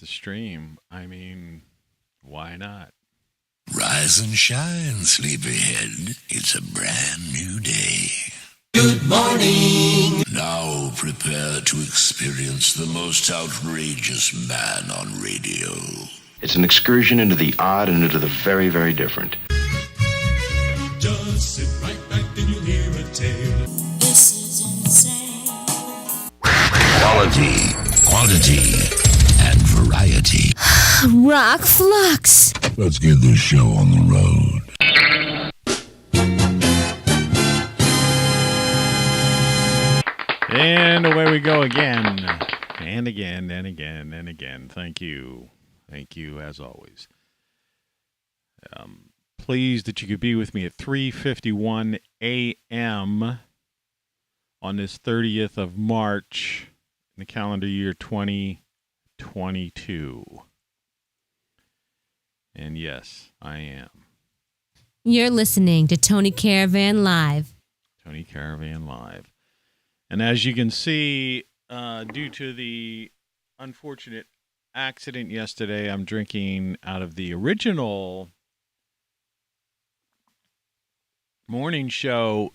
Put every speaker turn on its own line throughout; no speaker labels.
the stream. I mean, why not?
Rise and shine, sleepyhead. It's a brand new day.
Good morning.
Now prepare to experience the most outrageous man on radio.
It's an excursion into the odd and into the very, very different.
Just sit right back and you'll hear a tale.
This is insane.
Quality, quantity, and variety.
ROCKFLUX.
Let's get this show on the road.
And away we go again. And again, and again, and again. Thank you. Thank you, as always. Pleased that you could be with me at 3:51 a.m. on this 30th of March in the calendar year 2022. And yes, I am.
You're listening to Tony Caravan Live.
Tony Caravan Live. And as you can see, due to the unfortunate accident yesterday, I'm drinking out of the original morning show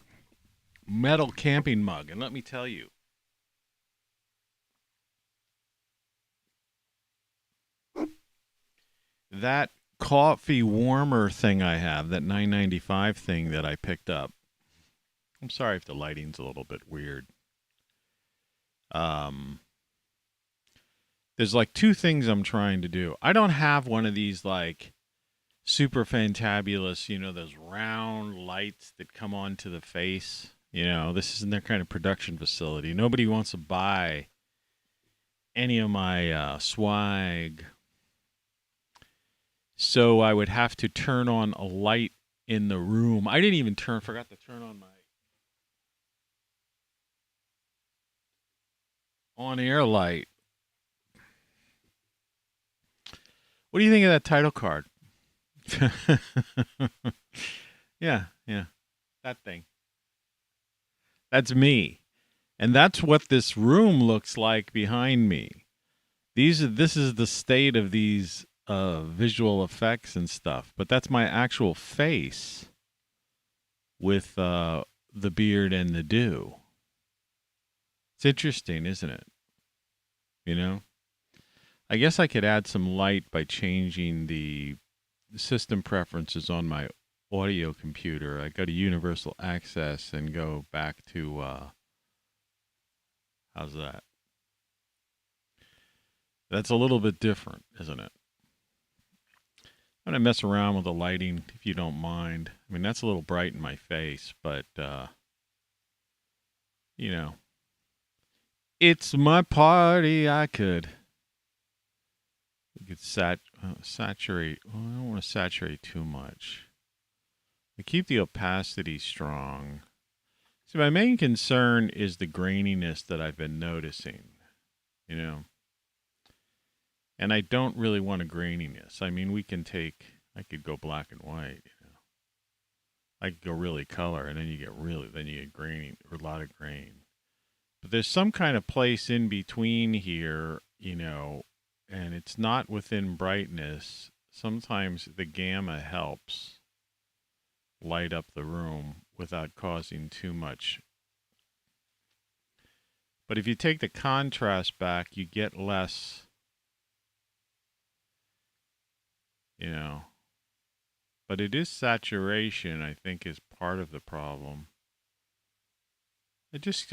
metal camping mug. And let me tell you, that coffee warmer thing I have, that $9.95 thing that I picked up, I'm sorry if the lighting's a little bit weird. There's like two things I'm trying to do. I don't have one of these like super fantabulous, those round lights that come onto the face. This isn't their kind of production facility. Nobody wants to buy any of my swag. So I would have to turn on a light in the room. I didn't even forgot to turn on my on-air light. What do you think of that title card? Yeah, that thing. That's me. And that's what this room looks like behind me. This is the state of these visual effects and stuff. But that's my actual face with the beard and the do. It's interesting, isn't it? I guess I could add some light by changing the system preferences on my audio computer. I go to Universal Access and go back to, how's that? That's a little bit different, isn't it? I'm going to mess around with the lighting, if you don't mind. I mean, that's a little bright in my face, but, it's my party. I could saturate. Well, I don't want to saturate too much. I keep the opacity strong. See, my main concern is the graininess that I've been noticing, And I don't really want a graininess. I mean, I could go black and white, I could go really color, and then you get graining, a lot of grain. But there's some kind of place in between here, and it's not within brightness. Sometimes the gamma helps light up the room without causing too much. But if you take the contrast back, you get less, But it is saturation, I think, is part of the problem. I just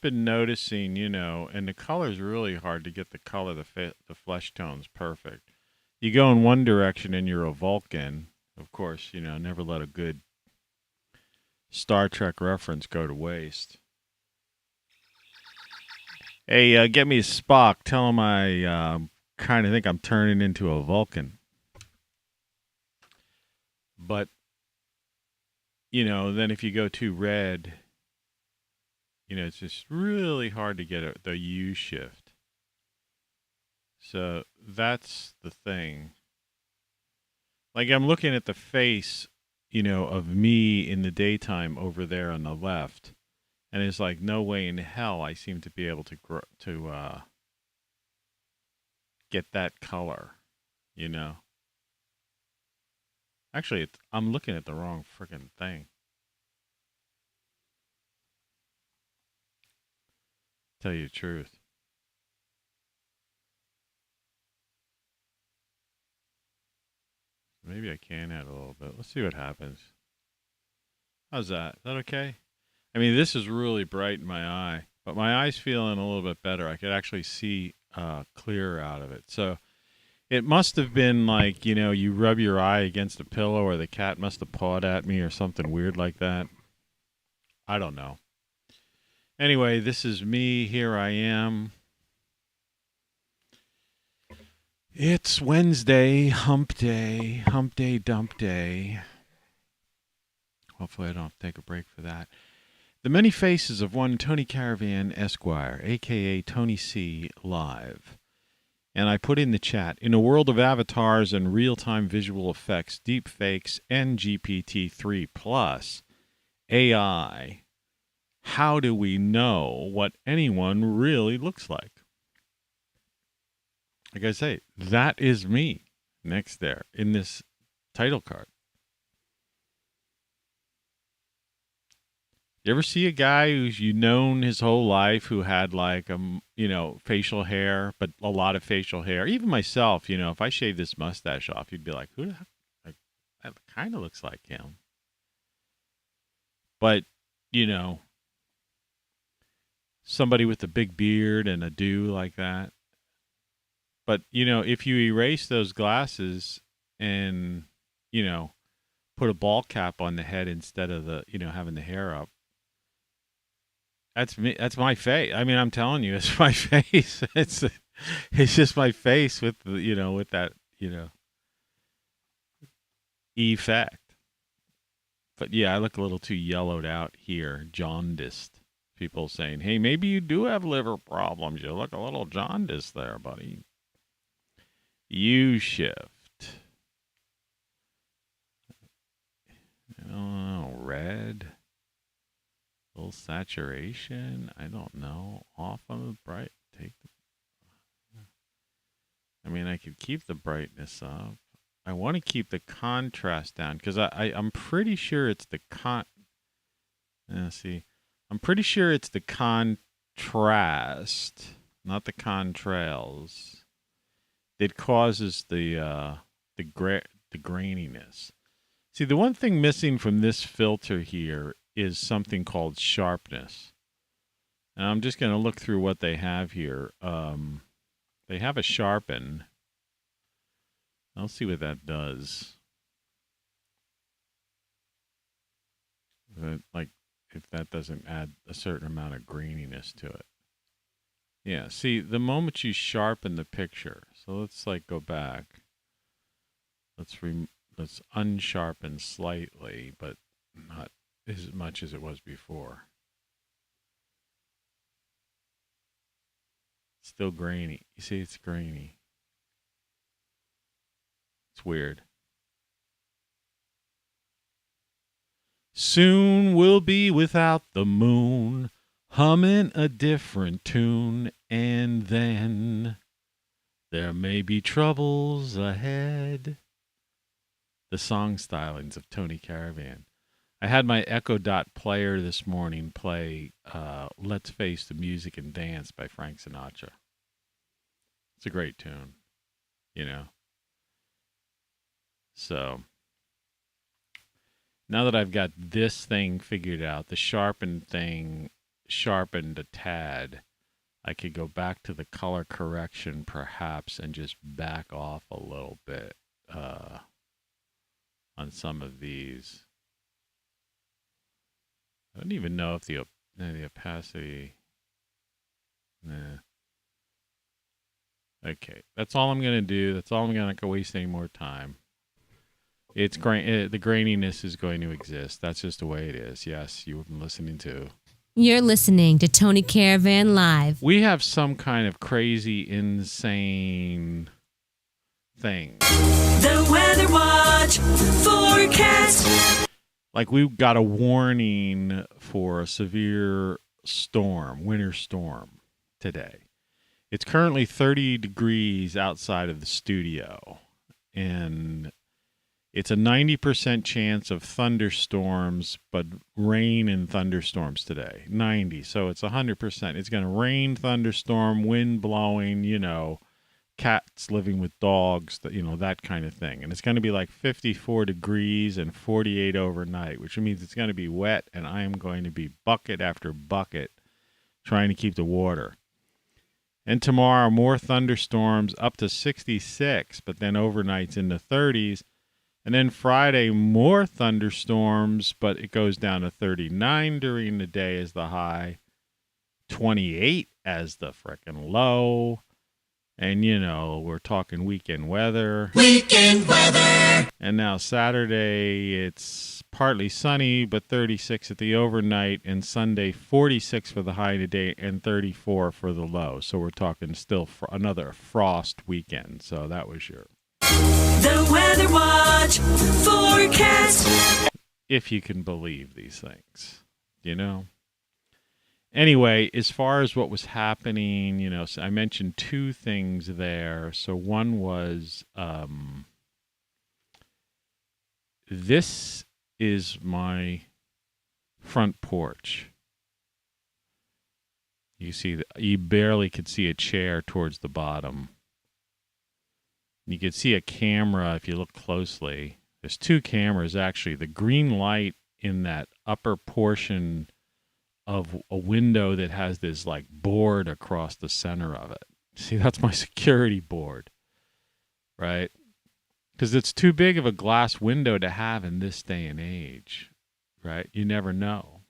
been noticing, and the color's really hard to get the color, the flesh tones perfect. You go in one direction and you're a Vulcan. Of course, never let a good Star Trek reference go to waste. Hey, get me a Spock. Tell him I kind of think I'm turning into a Vulcan. But, then if you go too red, it's just really hard to get the U shift. So that's the thing. Like I'm looking at the face, of me in the daytime over there on the left. And it's like no way in hell I seem to be able to get that color, you know. Actually, I'm looking at the wrong freaking thing. Tell you the truth. Maybe I can add a little bit. Let's see what happens. How's that? Is that okay? I mean, this is really bright in my eye, but my eye's feeling a little bit better. I could actually see clearer out of it. So it must have been like, you know, you rub your eye against a pillow or the cat must have pawed at me or something weird like that. I don't know. Anyway, this is me. Here I am. It's Wednesday, hump day, dump day. Hopefully I don't have to take a break for that. The many faces of one Tony Caravan Esquire, a.k.a. Tony C. Live. And I put in the chat, in a world of avatars and real-time visual effects, deep fakes, and GPT-3 plus AI, how do we know what anyone really looks like? Like I say, that is me next there in this title card. You ever see a guy who's you known his whole life who had like facial hair, but a lot of facial hair? Even myself, you know, if I shaved this mustache off, you'd be like, "Who the heck? Like, that kind of looks like him." But you know, somebody with a big beard and a do like that. But, you know, if you erase those glasses and, you know, put a ball cap on the head instead of the, you know, having the hair up, that's me. That's my face. I mean, I'm telling you, it's my face. It's just my face with the, you know, with that, you know, effect. But yeah, I look a little too yellowed out here, jaundiced. People saying, "Hey, maybe you do have liver problems. You look a little jaundiced there, buddy." U-shift. I don't know. Red. A little saturation. I don't know. Off on the bright. I mean, I could keep the brightness up. I want to keep the contrast down because I'm pretty sure it's the I'm pretty sure it's the contrast, not the contrails. It causes the graininess. See, the one thing missing from this filter here is something called sharpness. And I'm just going to look through what they have here. They have a sharpen. I'll see what that does. Like, if that doesn't add a certain amount of graininess to it. Yeah, see, the moment you sharpen the picture, so let's like go back. Let's unsharpen slightly, but not as much as it was before. Still grainy. You see, it's grainy. It's weird. Soon we'll be without the moon, humming a different tune, and then there may be troubles ahead. The song stylings of Tony Caravan. I had my Echo Dot player this morning play Let's Face the Music and Dance by Frank Sinatra. It's a great tune, you know. So now that I've got this thing figured out, the sharpened thing sharpened a tad, I could go back to the color correction perhaps and just back off a little bit on some of these. I don't even know if the opacity. Nah. Okay, that's all I'm gonna do. That's all I'm gonna go waste any more time. It's the graininess is going to exist. That's just the way it is. Yes, you've been listening to.
You're listening to Tony Caravan Live.
We have some kind of crazy, insane thing.
The Weather Watch forecast.
Like we got a warning for a severe storm, winter storm today. It's currently 30 degrees outside of the studio, and it's a 90% chance of thunderstorms, but rain and thunderstorms today. 90, so it's 100%. It's going to rain, thunderstorm, wind blowing, cats living with dogs, that kind of thing. And it's going to be like 54 degrees and 48 overnight, which means it's going to be wet, and I am going to be bucket after bucket trying to keep the water. And tomorrow, more thunderstorms up to 66, but then overnights in the 30s. And then Friday, more thunderstorms, but it goes down to 39 during the day as the high, 28 as the frickin' low. And, we're talking weekend weather.
Weekend weather.
And now Saturday, it's partly sunny, but 36 at the overnight. And Sunday, 46 for the high today and 34 for the low. So we're talking still for another frost weekend. So that was your...
The Weather Watch forecast.
If you can believe these things, Anyway, as far as what was happening, so I mentioned two things there. So one was, this is my front porch. You see, you barely could see a chair towards the bottom. You could see a camera if you look closely. There's two cameras, actually. The green light in that upper portion of a window that has this like board across the center of it. See, that's my security board, right? Because it's too big of a glass window to have in this day and age, right? You never know.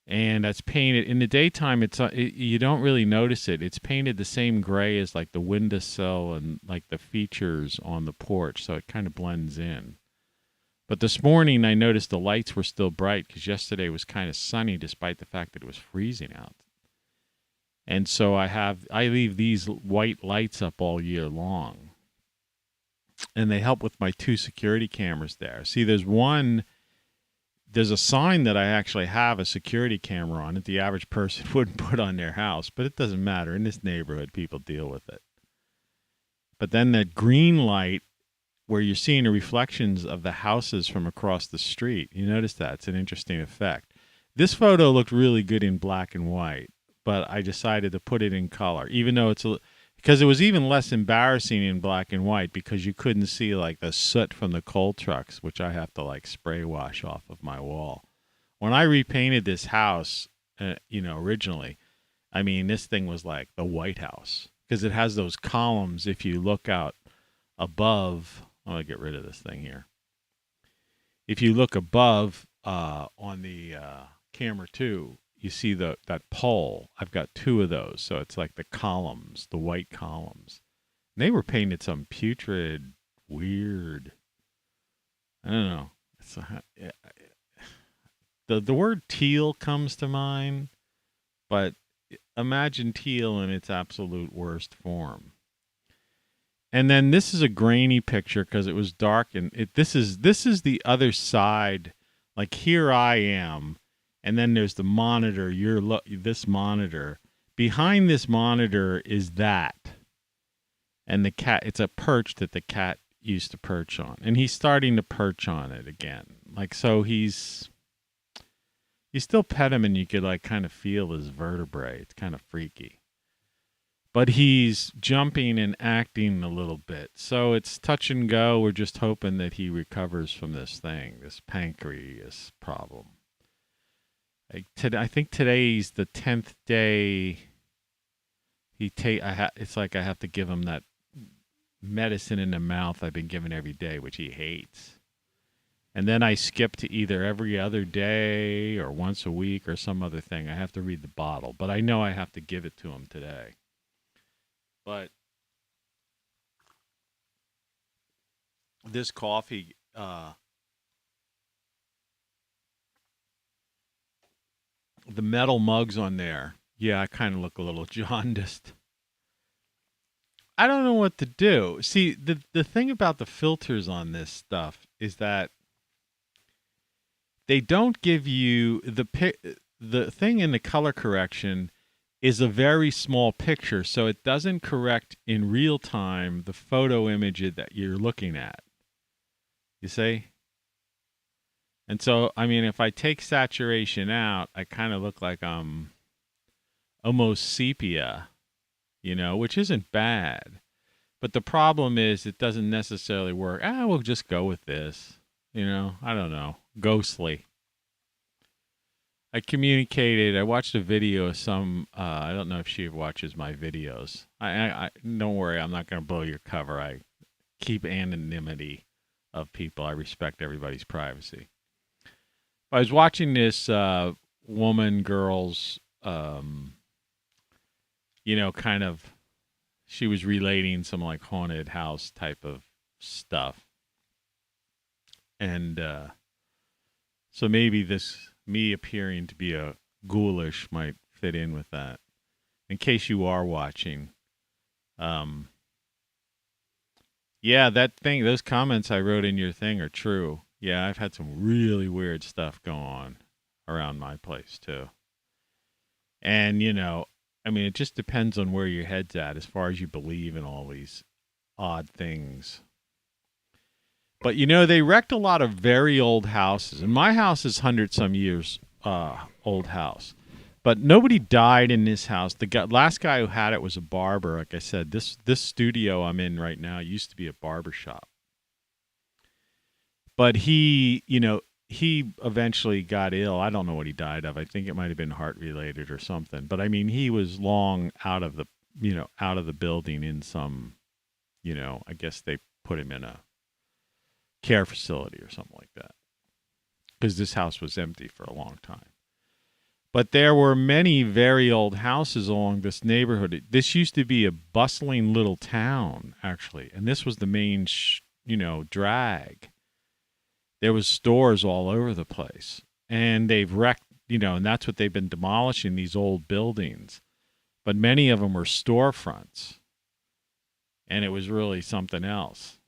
And that's painted in the daytime. You don't really notice it. It's painted the same gray as like the windowsill and like the features on the porch, so it kind of blends in. But this morning I noticed the lights were still bright because yesterday was kind of sunny despite the fact that it was freezing out. And so I leave these white lights up all year long. And they help with my two security cameras there. See, there's a sign that I actually have a security camera on it. The average person wouldn't put on their house, but it doesn't matter. In this neighborhood, people deal with it. But then that green light where you're seeing the reflections of the houses from across the street. You notice that? It's an interesting effect. This photo looked really good in black and white, but I decided to put it in color, even though because it was even less embarrassing in black and white because you couldn't see like the soot from the coal trucks, which I have to like spray wash off of my wall. When I repainted this house, originally, I mean, this thing was like the White House because it has those columns. If you look out above, I'm going to get rid of this thing here. If you look above on the camera too, you see that pole. I've got two of those, so it's like the columns, the white columns. And they were painted some putrid, weird. I don't know. The word teal comes to mind, but imagine teal in its absolute worst form. And then this is a grainy picture because it was dark, and this is the other side. Like here I am. And then there's the monitor, this monitor. Behind this monitor is that. And the cat, it's a perch that the cat used to perch on. And he's starting to perch on it again. Like, so you still pet him and you could like kind of feel his vertebrae. It's kind of freaky. But he's jumping and acting a little bit. So it's touch and go. We're just hoping that he recovers from this pancreas problem. I think today's the 10th day. It's like I have to give him that medicine in the mouth I've been giving every day, which he hates. And then I skip to either every other day or once a week or some other thing. I have to read the bottle, but I know I have to give it to him today. But this coffee, the metal mugs on there, yeah, I kind of look a little jaundiced. I don't know what to do. See, the thing about the filters on this stuff is that they don't give you the thing in the color correction is a very small picture, so it doesn't correct in real time the photo image that you're looking at. You see? And so, I mean, if I take saturation out, I kind of look like I'm almost sepia, which isn't bad. But the problem is it doesn't necessarily work. We'll just go with this. I don't know. Ghostly. I watched a video of some, I don't know if she watches my videos. I don't worry, I'm not going to blow your cover. I keep anonymity of people. I respect everybody's privacy. I was watching this girl's, kind of, she was relating some like haunted house type of stuff. And so maybe me appearing to be a ghoulish might fit in with that. In case you are watching. Yeah, those comments I wrote in your thing are true. Yeah, I've had some really weird stuff go on around my place too. And, it just depends on where your head's at as far as you believe in all these odd things. But, they wrecked a lot of very old houses. And my house is 100-some years old house. But nobody died in this house. The last guy who had it was a barber. Like I said, this studio I'm in right now used to be a barber shop. But he eventually got ill. I don't know what he died of. I think it might have been heart related or something. But I mean, he was long out of the building in some, I guess they put him in a care facility or something like that. Because this house was empty for a long time. But there were many very old houses along this neighborhood. This used to be a bustling little town, actually. And this was the main, drag. There was stores all over the place. And they've wrecked, and that's what they've been demolishing, these old buildings. But many of them were storefronts. And it was really something else.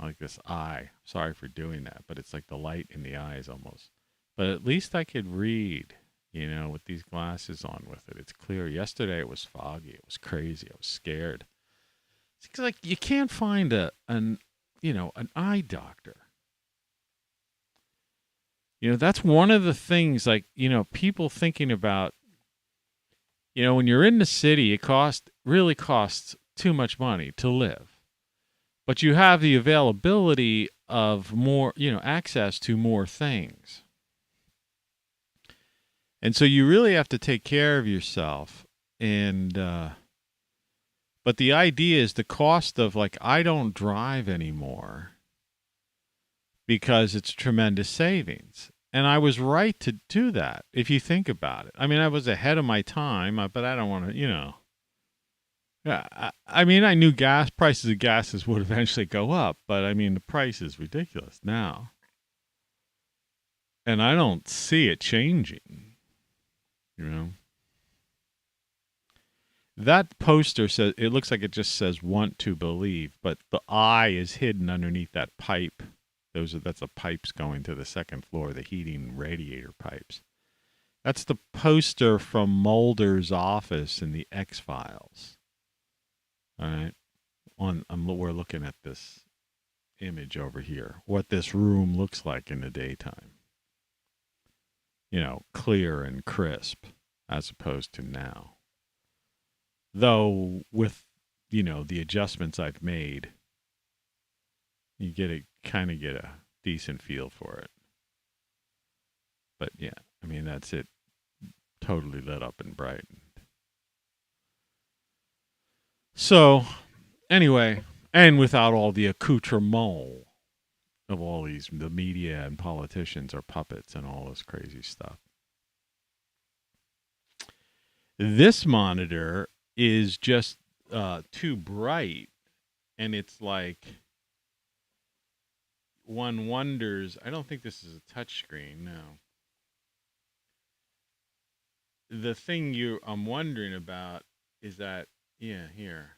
Like this eye. Sorry for doing that, but it's like the light in the eyes almost. But at least I could read. With these glasses on with it. It's clear. Yesterday it was foggy. It was crazy. I was scared. It's like you can't find an eye doctor. That's one of the things, like, people thinking about, when you're in the city, it really costs too much money to live. But you have the availability of more, access to more things. And so you really have to take care of yourself. And, but the idea is the cost of, like, I don't drive anymore because it's tremendous savings. And I was right to do that, if you think about it. I mean, I was ahead of my time, but I don't want to, Yeah, I mean, I knew prices of gases would eventually go up, but I mean, the price is ridiculous now. And I don't see it changing. That poster says, it looks like it just says "want to believe," but the eye is hidden underneath that pipe. That's the pipes going to the second floor, the heating radiator pipes. That's the poster from Mulder's office in the X-Files. All right, we're looking at this image over here. What this room looks like in the daytime. Clear and crisp, as opposed to now. Though with, the adjustments I've made, you kind of get a decent feel for it. But yeah, I mean, that's it. Totally lit up and brightened. So, anyway, and without all the accoutrement of all the media and politicians are puppets and all this crazy stuff. This monitor is just too bright, and it's like one wonders. I don't think this is a touchscreen. No. The thing I'm wondering about is that, yeah, here.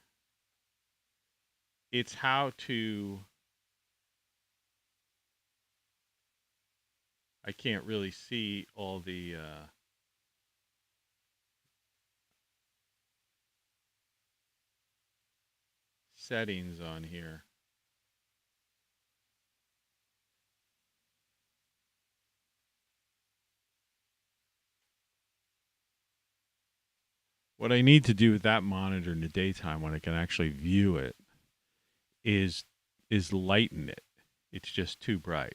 It's how to. I can't really see all the. settings on here. What I need to do with that monitor in the daytime when I can actually view it is lighten it. It's just too bright.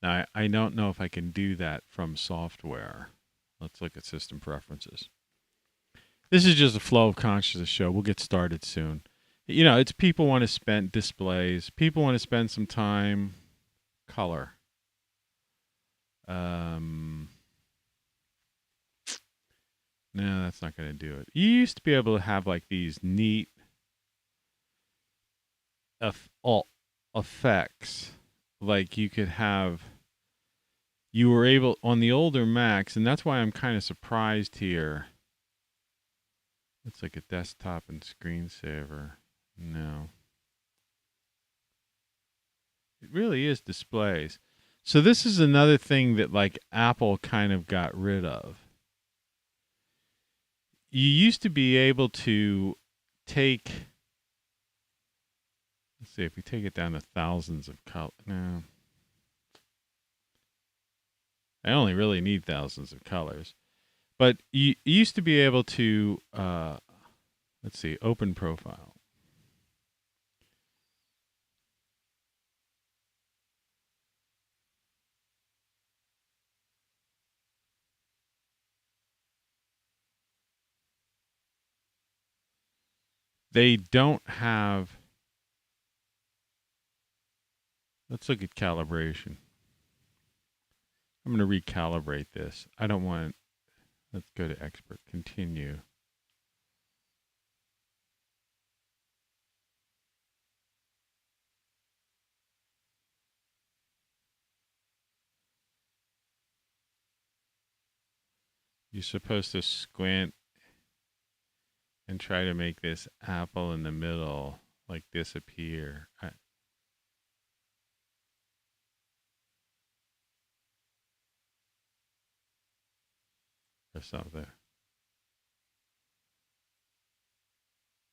Now, I don't know if I can do that from software. Let's look at system preferences. This is just a flow of consciousness show. We'll get started soon. You know, it's people want to spend displays. People want to spend some time. Color. No, that's not going to do it. You used to be able to have like these neat effects. Like you could have, you were able on the older Macs, and that's why I'm kind of surprised here. It's like a desktop and screensaver. No. It really is displays. So this is another thing that like Apple kind of got rid of. You used to be able to take, let's see, if we take it down to thousands of colors. No. I only really need thousands of colors. But you used to be able to, let's see, open profile. They don't have, let's look at calibration. I'm going to recalibrate this. I don't want, let's go to expert, continue. You're supposed to squint and try to make this apple in the middle like disappear. Or something.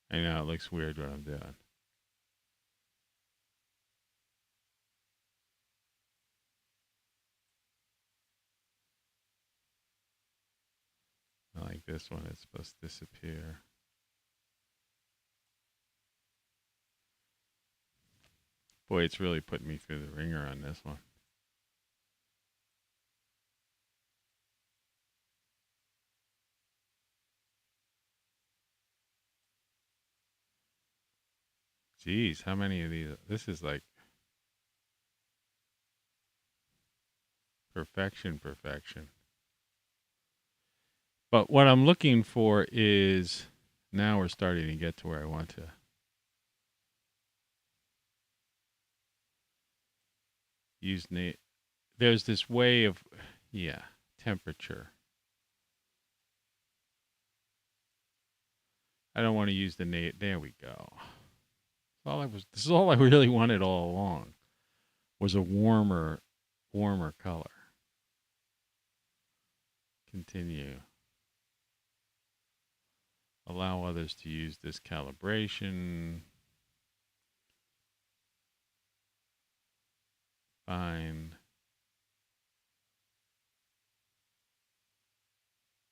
I know it looks weird what I'm doing. I like this one, it's supposed to disappear. Boy, it's really putting me through the ringer on this one. Jeez, how many of these? This is like perfection. But what I'm looking for is, now we're starting to get to where I want to. Use there's this way of, yeah, temperature. I don't want to use the there we go. This is all I really wanted all along, was a warmer color. Continue. Allow others to use this calibration. Fine.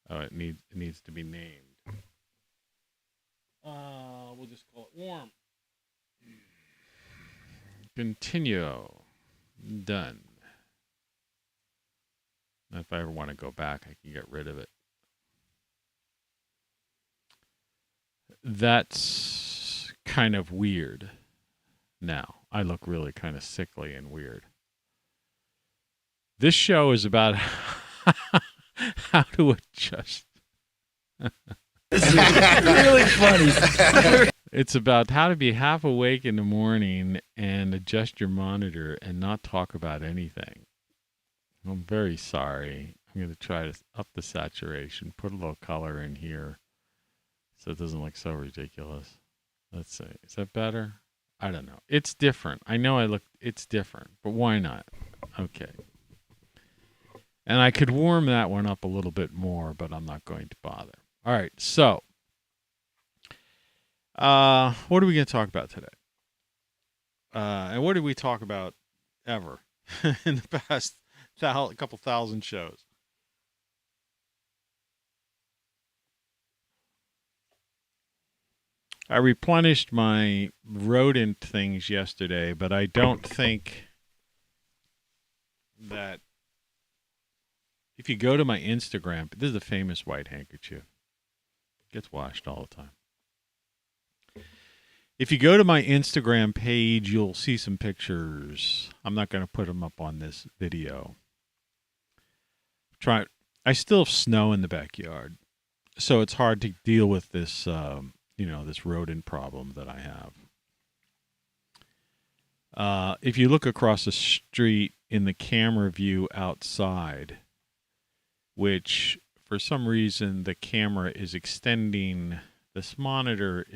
Oh, it needs to be named. We'll just call it warm. Continue. Done. If I ever want to go back, I can get rid of it. That's kind of weird. Now, I look really kind of sickly and weird. This show is about how to adjust.
This is really funny.
It's about how to be half awake in the morning and adjust your monitor and not talk about anything. I'm very sorry. I'm going to try to up the saturation, put a little color in here so it doesn't look so ridiculous. Let's see. Is that better? I don't know. It's different. I know it's different, but why not? Okay. And I could warm that one up a little bit more, but I'm not going to bother. All right. So, what are we going to talk about today? And what did we talk about ever in the past couple thousand shows? I replenished my rodent things yesterday, but I don't think that if you go to my Instagram, this is a famous white handkerchief. Gets washed all the time. If you go to my Instagram page, you'll see some pictures. I'm not going to put them up on this video. I still have snow in the backyard, so it's hard to deal with this, this rodent problem that I have. If you look across the street in the camera view outside, which for some reason the camera is extending, sometimes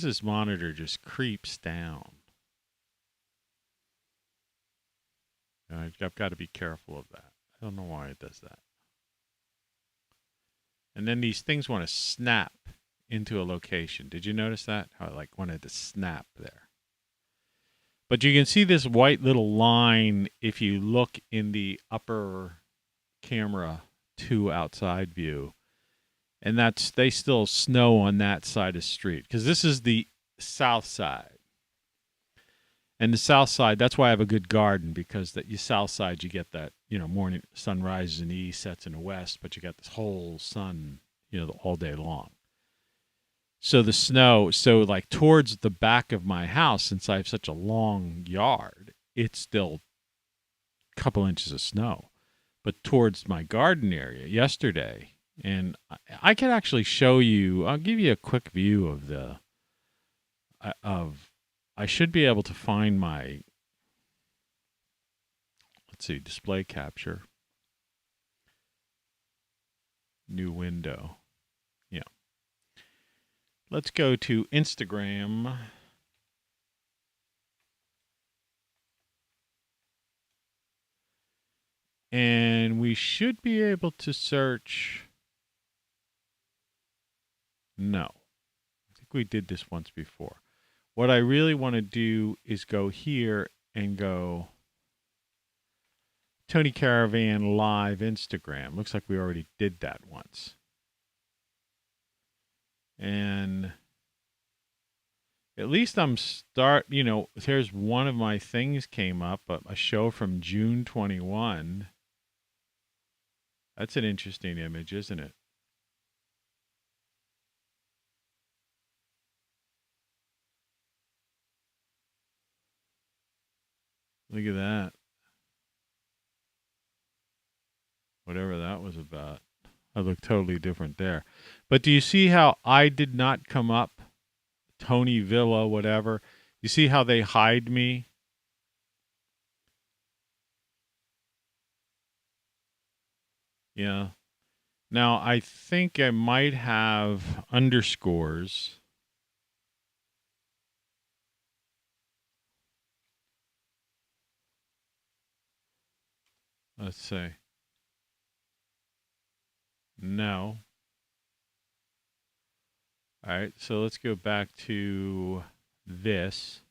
this monitor just creeps down. I've got to be careful of that. I don't know why it does that. And then these things want to snap into a location. Did you notice that? How it wanted to snap there. But you can see this white little line if you look in the upper camera 2 outside view. And they still snow on that side of the street. Because this is the south side. And the south side, that's why I have a good garden, because the south side you get that, morning sun rises in the east, sets in the west, but you got this whole sun, all day long. So the snow, towards the back of my house, since I have such a long yard, it's still a couple inches of snow. But towards my garden area yesterday, and I can actually show you, I'll give you a quick view of I should be able to find my, display capture. New window. Yeah. Let's go to Instagram. And we should be able to search. No. I think we did this once before. What I really want to do is go here and go Tony Caravan Live Instagram. Looks like we already did that once. And at least here's one of my things came up, a show from June 21. That's an interesting image, isn't it? Look at that. Whatever that was about. I look totally different there. But do you see how I did not come up? Tony Villa, whatever. You see how they hide me? Yeah. Now, I think I might have underscores. Let's see. No. All right, so let's go back to this.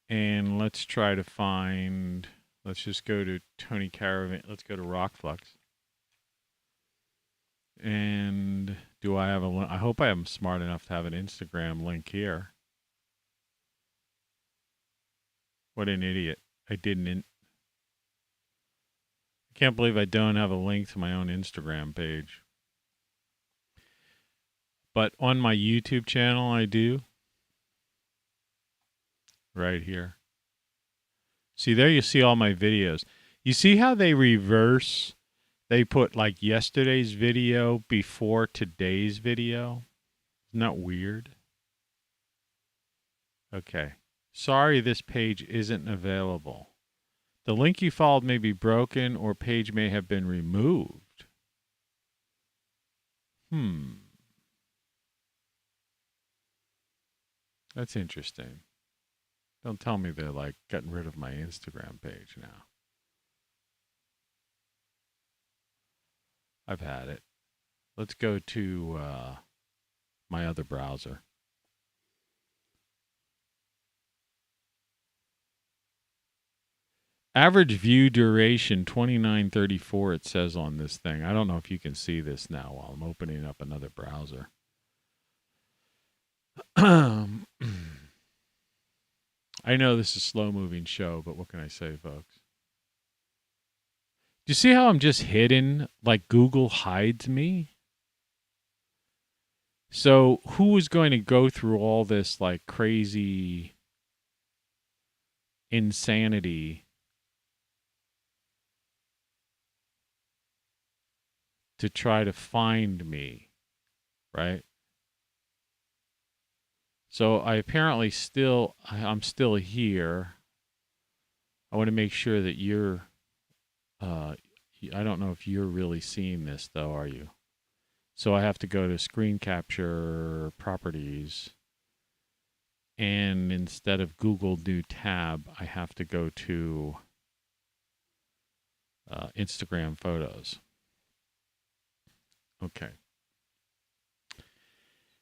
And let's try to find, let's just go to Tony Caravan. Let's go to ROCKFLUX. And do I have I hope I am smart enough to have an Instagram link here. What an idiot. I didn't. I can't believe I don't have a link to my own Instagram page. But on my YouTube channel, I do. Right here. See, there you see all my videos. You see how they reverse? They put yesterday's video before today's video. Isn't that weird? Okay. Sorry this page isn't available. The link you followed may be broken or page may have been removed. That's interesting. Don't tell me they're getting rid of my Instagram page now. I've had it. Let's go to my other browser. Average view duration 2934 it says on this thing. I don't know if you can see this now while I'm opening up another browser. I know this is a slow moving show, but what can I say, folks? Do you see how I'm just hidden like Google hides me? So who is going to go through all this like crazy insanity to try to find me, right? So I apparently I'm still here. I want to make sure that you're, I don't know if you're really seeing this though, are you? So I have to go to screen capture properties. And instead of Google new tab, I have to go to Instagram photos. Okay.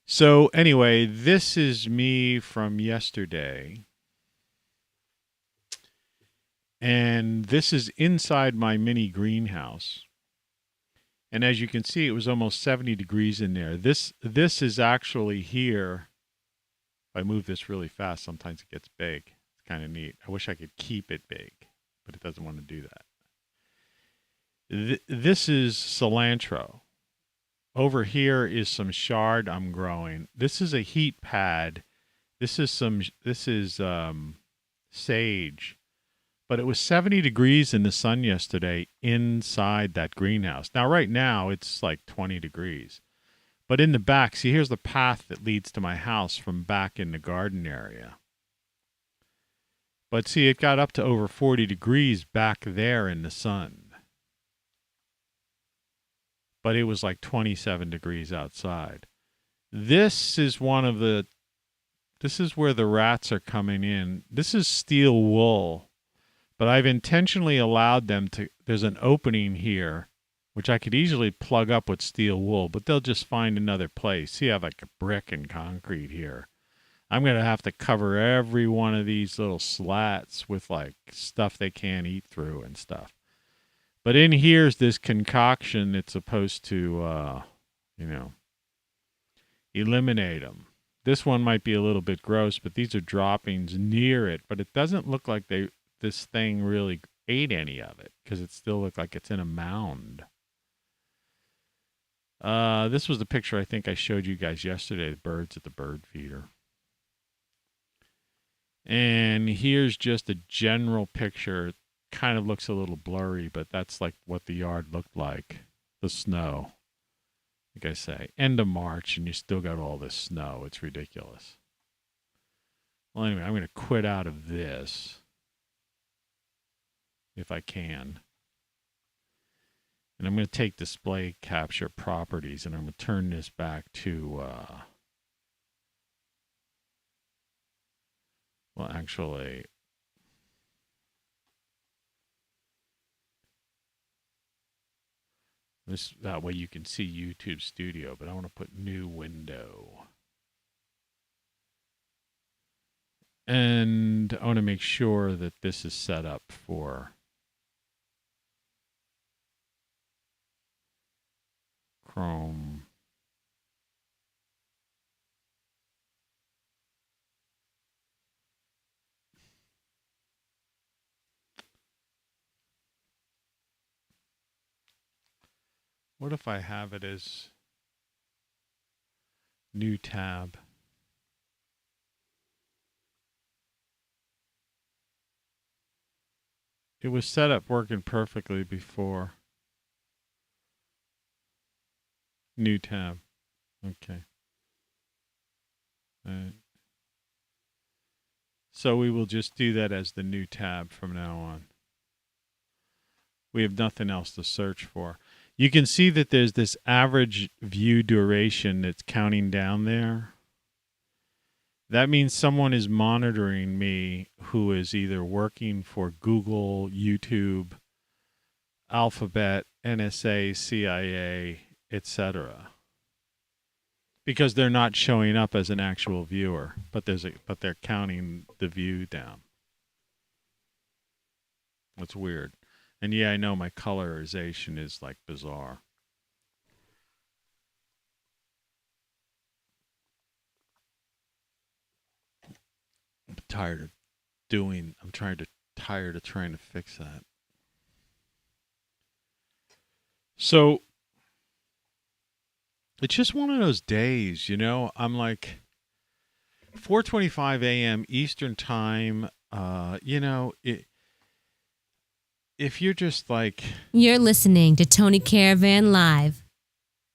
So anyway, this is me from yesterday. And this is inside my mini greenhouse. And as you can see, it was almost 70 degrees in there. This is actually here. If I move this really fast, sometimes it gets big. It's kind of neat. I wish I could keep it big, but it doesn't want to do that. This is cilantro. Over here is some chard I'm growing. This is a heat pad. This is sage. But it was 70 degrees in the sun yesterday inside that greenhouse. Now, right now, it's like 20 degrees. But in the back, see, here's the path that leads to my house from back in the garden area. But see, it got up to over 40 degrees back there in the sun. But it was like 27 degrees outside. This is where the rats are coming in. This is steel wool. But I've intentionally allowed them to, there's an opening here, which I could easily plug up with steel wool, but they'll just find another place. See, I have like a brick and concrete here. I'm going to have to cover every one of these little slats with like stuff they can't eat through and stuff. But in here's this concoction that's supposed to, eliminate them. This one might be a little bit gross, but these are droppings near it. But it doesn't look like this thing really ate any of it because it still looked like it's in a mound. This was the picture I think I showed you guys yesterday, the birds at the bird feeder. And here's just a general picture. Kind of looks a little blurry, but that's like what the yard looked like. The snow. Like I say, end of March and you still got all this snow. It's ridiculous. Well, anyway, I'm going to quit out of this if I can. And I'm going to take display capture properties and I'm going to turn this back to, well, actually, that way you can see YouTube Studio, but I want to put new window. And I want to make sure that this is set up for Chrome. What if I have it as new tab? It was set up working perfectly before. New tab. Okay. All right. So we will just do that as the new tab from now on. We have nothing else to search for. You can see that there's this average view duration that's counting down there. That means someone is monitoring me who is either working for Google, YouTube, Alphabet, NSA, CIA, etc. Because they're not showing up as an actual viewer, but they're counting the view down. It's weird. And yeah, I know my colorization is like bizarre. I'm tired of tired of trying to fix that. So it's just one of those days, I'm like 4:25 a.m. Eastern time. If you're just like
You're listening to Tony Caravan Live.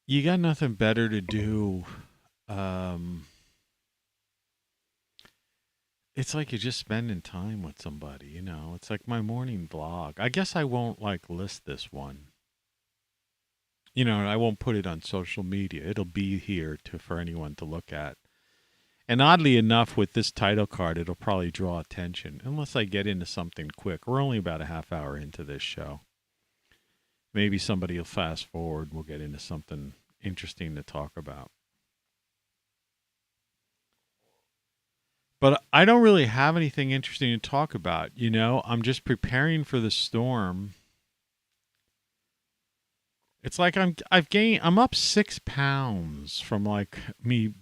you got nothing better to do, it's like you're just spending time with somebody. It's like my morning vlog. I guess I won't like list this one. I won't put it on social media. It'll be here for anyone to look at. And oddly enough, with this title card, it'll probably draw attention, unless I get into something quick. We're only about a half hour into this show. Maybe somebody will fast forward. We'll get into something interesting to talk about. But I don't really have anything interesting to talk about. I'm just preparing for the storm. It's like I'm up 6 pounds from like me,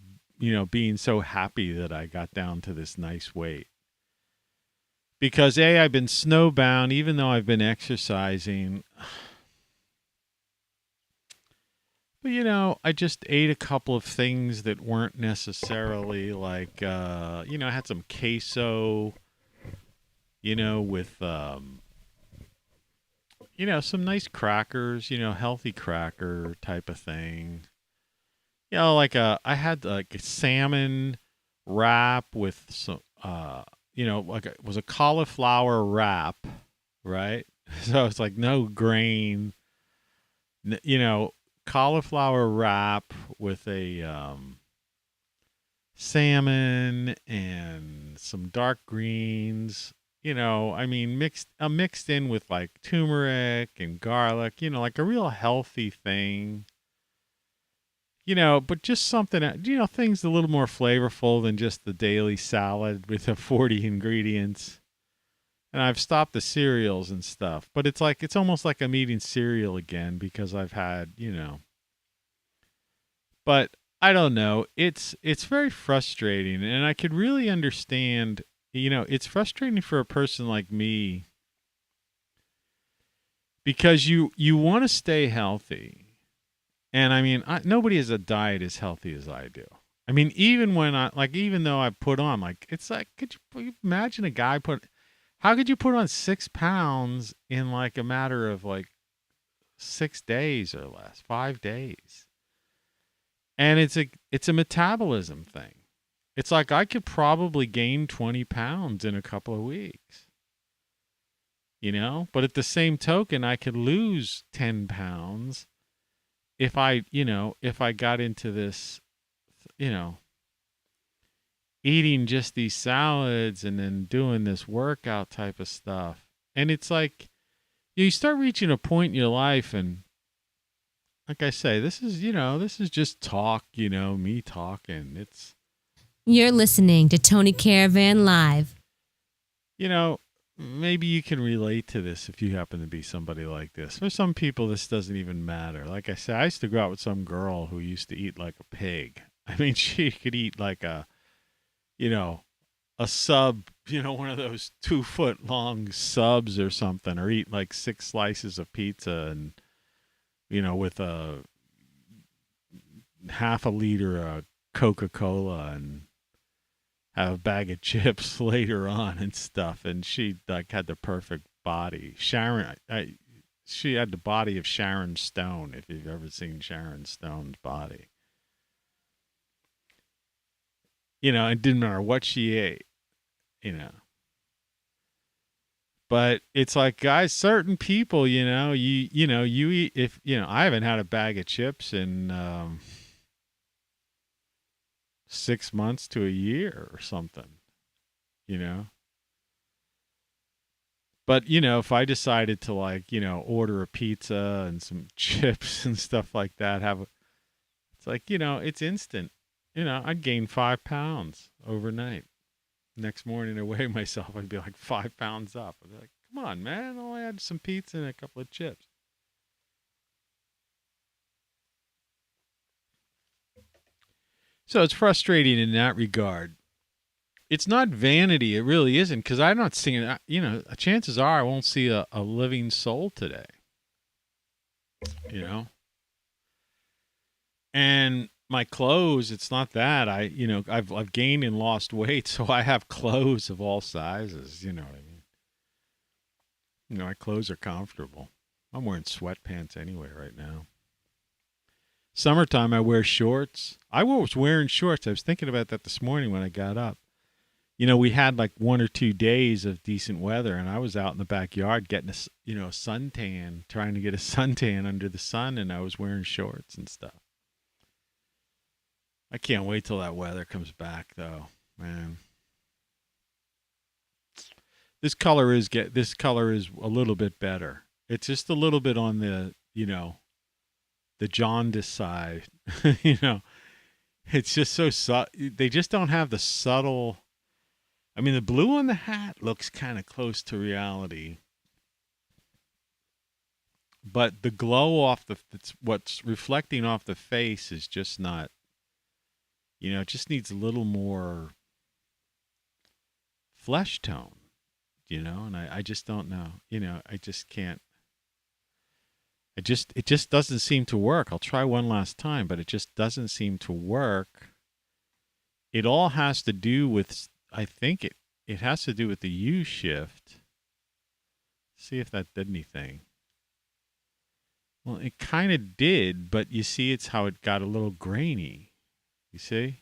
being so happy that I got down to this nice weight. Because I've been snowbound, even though I've been exercising. But, I just ate a couple of things that weren't necessarily like, I had some queso, with, some nice crackers, healthy cracker type of thing. I had like a salmon wrap with some, it was a cauliflower wrap, right? So it's like no grain, cauliflower wrap with a salmon and some dark greens. Mixed in with like turmeric and garlic, like a real healthy thing. But just something, things a little more flavorful than just the daily salad with the 40 ingredients. And I've stopped the cereals and stuff, but it's almost like I'm eating cereal again because I've had, but I don't know. It's very frustrating, and I could really understand, it's frustrating for a person like me because you want to stay healthy. And nobody has a diet as healthy as I do. Even though I put on, it's like, could you imagine a guy how could you put on 6 pounds in like a matter of like 6 days or less, 5 days? And it's a metabolism thing. It's like I could probably gain 20 pounds in a couple of weeks, but at the same token, I could lose 10 pounds if I got into this, eating just these salads and then doing this workout type of stuff. And it's like, you start reaching a point in your life, and like I say, this is just talk, me talking.
You're listening to Tony Caravan Live.
Maybe you can relate to this if you happen to be somebody like this. For some people, this doesn't even matter. Like I said, I used to go out with some girl who used to eat like a pig. She could eat like a sub, one of those 2-foot long subs or something, or eat like 6 slices of pizza and, with a half a liter of Coca-Cola and have a bag of chips later on and stuff. And she like had the perfect body. She had the body of Sharon Stone, if you've ever seen Sharon Stone's body. It didn't matter what she ate, But it's like, guys, certain people, you eat, if, I haven't had a bag of chips in 6 months to a year or something, But, if I decided to order a pizza and some chips and stuff like that, it's like, it's instant. I'd gain 5 pounds overnight. Next morning, I weigh myself, I'd be like 5 pounds up. I'd be like, Come on, man. All I had is some pizza and a couple of chips. So it's frustrating in that regard. It's not vanity. It really isn't, because I'm not seeing, chances are I won't see a living soul today. And my clothes, it's not that. I've gained and lost weight, so I have clothes of all sizes. You know what I mean? My clothes are comfortable. I'm wearing sweatpants anyway right now. Summertime, I wear shorts. I was wearing shorts. I was thinking about that this morning when I got up. We had like 1 or 2 days of decent weather, and I was out in the backyard getting a suntan, trying to get a suntan under the sun, and I was wearing shorts and stuff. I can't wait till that weather comes back, though, man. This color is a little bit better. It's just a little bit on the the jaundice side. It's just so they just don't have the subtle. I mean, the blue on the hat looks kind of close to reality, but the glow what's reflecting off the face is just not. It just needs a little more flesh tone. And I just don't know. I just can't. It just doesn't seem to work. I'll try one last time, but it just doesn't seem to work. It all has to do with, I think it has to do with the U shift. See if that did anything. Well, it kind of did, but you see it's how it got a little grainy. You see?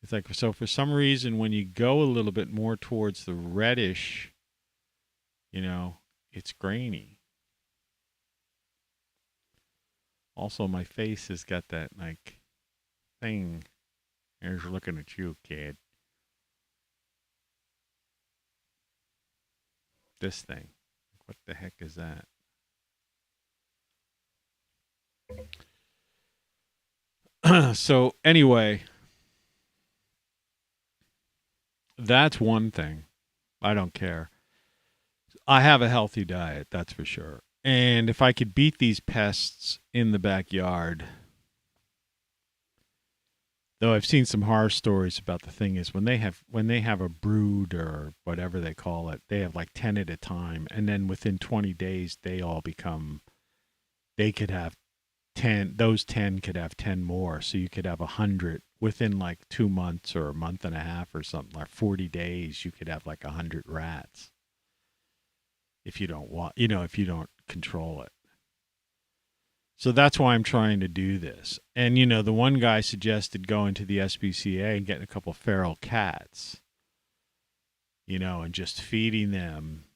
It's like, so for some reason, when you go a little bit more towards the reddish, it's grainy. Also, my face has got that, like, thing. Here's looking at you, kid. This thing. What the heck is that? So, anyway, that's one thing. I don't care. I have a healthy diet, that's for sure. And if I could beat these pests in the backyard, though I've seen some horror stories about the thing is when they have a brood or whatever they call it, they have like 10 at a time, and then within 20 days they could have 10, those 10 could have 10 more, so you could have 100 within like 2 months or a month and a half or something, like 40 days you could have like 100 rats if you don't want, if you don't control it. So that's why I'm trying to do this. And the one guy suggested going to the SPCA and getting a couple feral cats, and just feeding them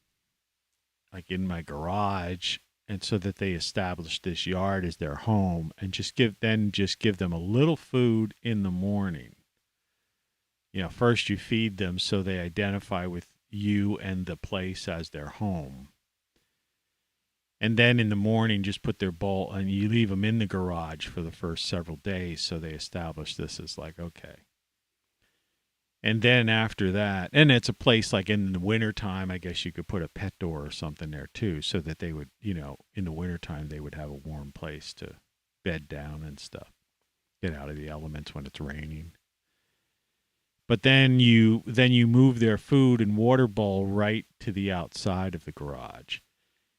like in my garage, and so that they establish this yard as their home, and just give them a little food in the morning. First you feed them so they identify with you and the place as their home. And then in the morning, just put their bowl, and you leave them in the garage for the first several days so they establish this as like, okay. And then after that, and it's a place like in the wintertime, I guess you could put a pet door or something there too, so that they would, in the wintertime, they would have a warm place to bed down and stuff. Get out of the elements when it's raining. But then you move their food and water bowl right to the outside of the garage.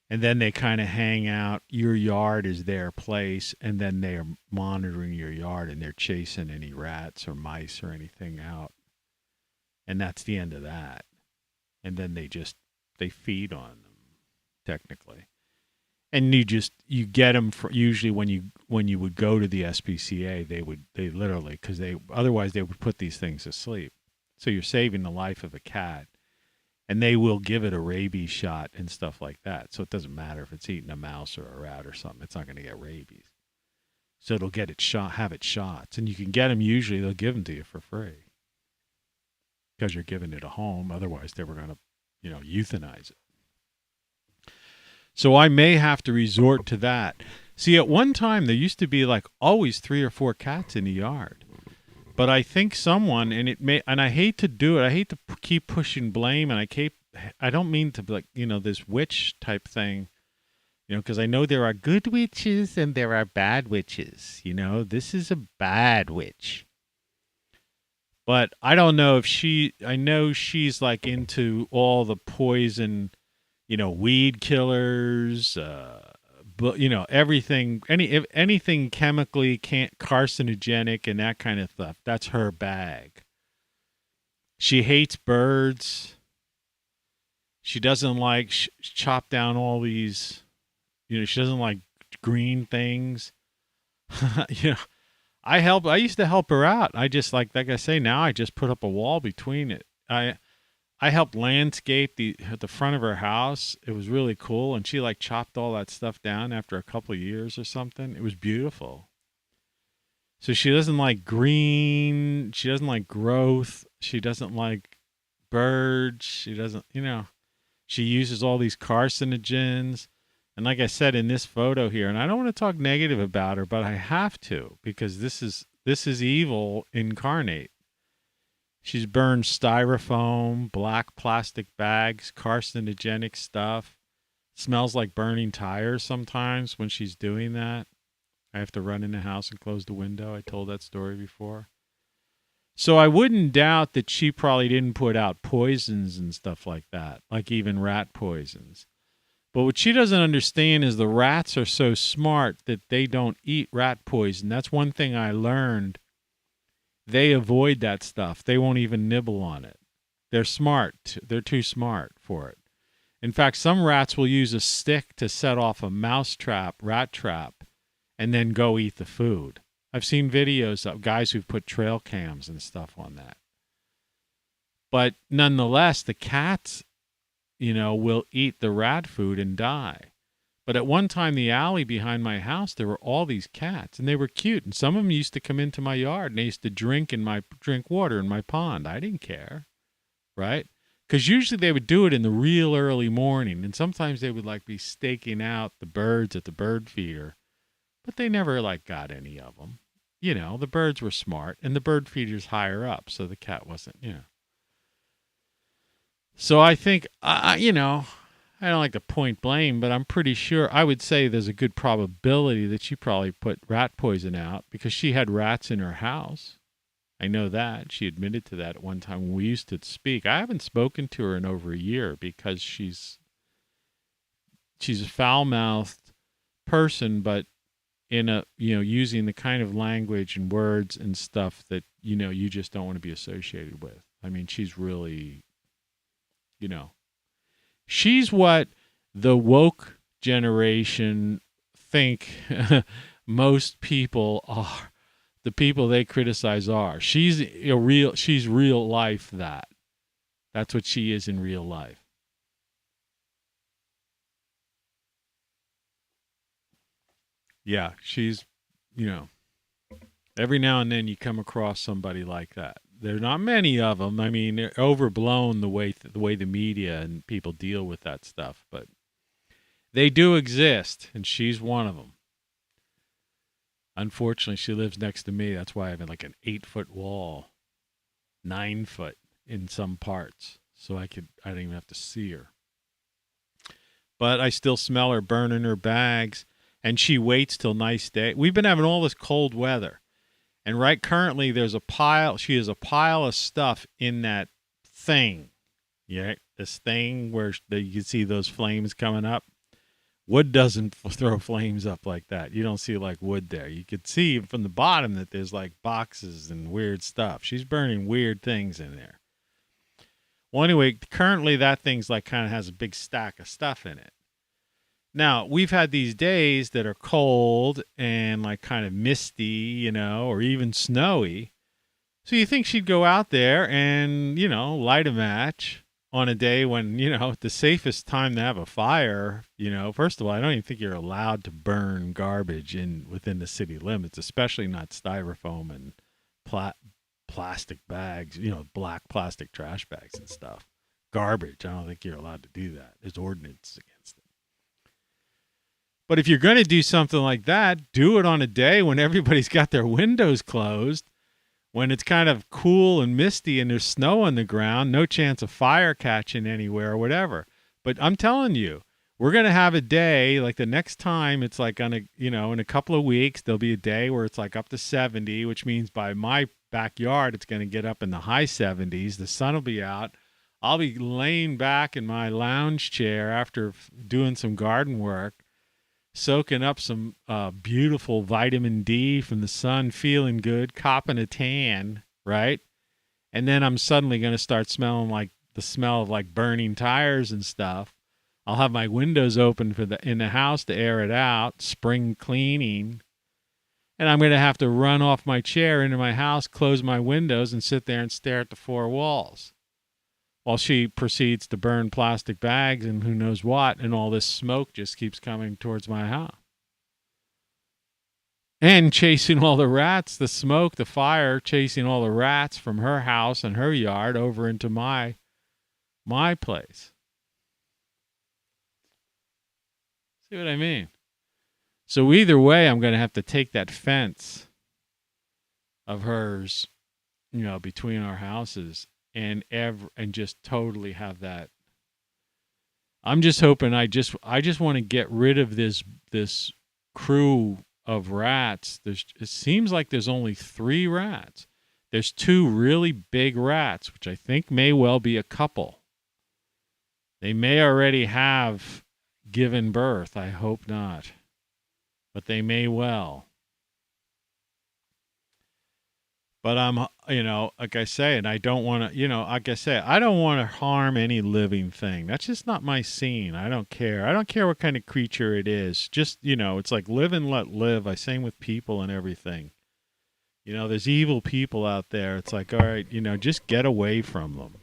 And then they kind of hang out. Your yard is their place, and then they are monitoring your yard, and they're chasing any rats or mice or anything out. And that's the end of that. And then they feed on them, technically. And you get them usually when you would go to the SPCA, they literally, because otherwise they would put these things to sleep. So you're saving the life of a cat. And they will give it a rabies shot and stuff like that. So it doesn't matter if it's eating a mouse or a rat or something. It's not going to get rabies. So it'll get it shot, have its shots. And you can get them usually. They'll give them to you for free. Because you're giving it a home. Otherwise, they were going to, euthanize it. So I may have to resort to that. See, at one time, there used to be like always 3 or 4 cats in the yard. But I think someone, and I hate to do it, I hate to keep pushing blame, and I I don't mean to be like, this witch type thing, because I know there are good witches and there are bad witches. This is a bad witch. But I don't know if I know she's like into all the poison, weed killers, but everything, anything chemically carcinogenic and that kind of stuff. That's her bag. She hates birds. She doesn't like chop down all these, she doesn't like green things. I used to help her out. I just like I say, now I just put up a wall between it. I helped landscape the front of her house. It was really cool. And she like chopped all that stuff down after a couple of years or something. It was beautiful. So she doesn't like green. She doesn't like growth. She doesn't like birds. She doesn't, she uses all these carcinogens. And like I said in this photo here, and I don't want to talk negative about her, but I have to, because this is evil incarnate. She's burned styrofoam, black plastic bags, carcinogenic stuff. Smells like burning tires sometimes when she's doing that. I have to run in the house and close the window. I told that story before. So I wouldn't doubt that she probably didn't put out poisons and stuff like that, like even rat poisons. But what she doesn't understand is the rats are so smart that they don't eat rat poison. That's one thing I learned. They avoid that stuff. They won't even nibble on it. They're smart. They're too smart for it. In fact, some rats will use a stick to set off a mouse trap, rat trap, and then go eat the food. I've seen videos of guys who've put trail cams and stuff on that. But nonetheless, the cats, will eat the rat food and die. But at one time, the alley behind my house, there were all these cats, and they were cute. And some of them used to come into my yard, and they used to drink water in my pond. I didn't care, right? Because usually they would do it in the real early morning, and sometimes they would like be staking out the birds at the bird feeder. But they never like got any of them. The birds were smart, and the bird feeder's higher up, so the cat wasn't, So I think, I don't like to point blame, but I'm pretty sure, I would say there's a good probability that she probably put rat poison out because she had rats in her house. I know that. She admitted to that at one time when we used to speak. I haven't spoken to her in over a year because she's a foul-mouthed person, but in a, using the kind of language and words and stuff that, you just don't want to be associated with. I mean, she's really, she's what the woke generation think most people are. The people they criticize are. She's real life that. That's what she is in real life. Yeah, she's, every now and then you come across somebody like that. There are not many of them. I mean, they're overblown the way the media and people deal with that stuff, but they do exist, and she's one of them. Unfortunately, she lives next to me. That's why I have like an 8-foot wall, 9 foot in some parts, so I don't even have to see her. But I still smell her burning her bags. And she waits till nice day. We've been having all this cold weather. And right currently she has a pile of stuff in that thing. Yeah, this thing where you can see those flames coming up. Wood doesn't throw flames up like that. You don't see like wood there. You could see from the bottom that there's like boxes and weird stuff. She's burning weird things in there. Well, anyway, currently that thing's like kind of has a big stack of stuff in it. Now, we've had these days that are cold and like kind of misty, or even snowy. So you think she'd go out there and, light a match on a day when, the safest time to have a fire, first of all, I don't even think you're allowed to burn garbage within the city limits, especially not styrofoam and plastic bags, black plastic trash bags and stuff. Garbage, I don't think you're allowed to do that. There's ordinance against it. But if you're going to do something like that, do it on a day when everybody's got their windows closed, when it's kind of cool and misty and there's snow on the ground, no chance of fire catching anywhere or whatever. But I'm telling you, we're going to have a day like the next time it's like on a, in a couple of weeks, there'll be a day where it's like up to 70, which means by my backyard, it's going to get up in the high 70s. The sun will be out. I'll be laying back in my lounge chair after doing some garden work, soaking up some beautiful vitamin D from the sun, feeling good, copping a tan, right? And then I'm suddenly going to start smelling like the smell of like burning tires and stuff. I'll have my windows open in the house to air it out, spring cleaning. And I'm going to have to run off my chair into my house, close my windows, and sit there and stare at the four walls while she proceeds to burn plastic bags and who knows what, and all this smoke just keeps coming towards my house. And chasing all the rats, the smoke, the fire, chasing all the rats from her house and her yard over into my place. See what I mean? So either way, I'm going to have to take that fence of hers, between our houses and just totally have that. I'm just hoping I just want to get rid of this crew of rats. It seems like there's only 3 rats. There's 2 really big rats, which I think may well be a couple. They may already have given birth. I hope not. But they may well. But I'm, like I say, and I don't want to, like I say, I don't want to harm any living thing. That's just not my scene. I don't care. I don't care what kind of creature it is. Just, it's like live and let live. I same with people and everything. There's evil people out there. It's like, all right, just get away from them.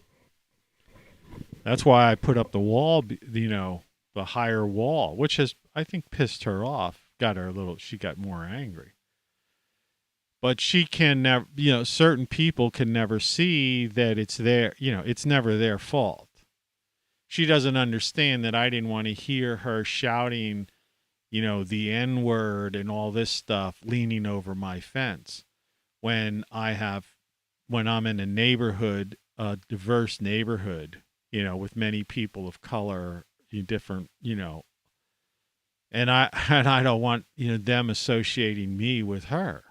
That's why I put up the wall, the higher wall, which has, I think, pissed her off. She got more angry. But she can never, certain people can never see that it's it's never their fault. She doesn't understand that I didn't want to hear her shouting, the N-word and all this stuff leaning over my fence when I'm in a neighborhood, a diverse neighborhood, with many people of color, different, and I don't want, them associating me with her.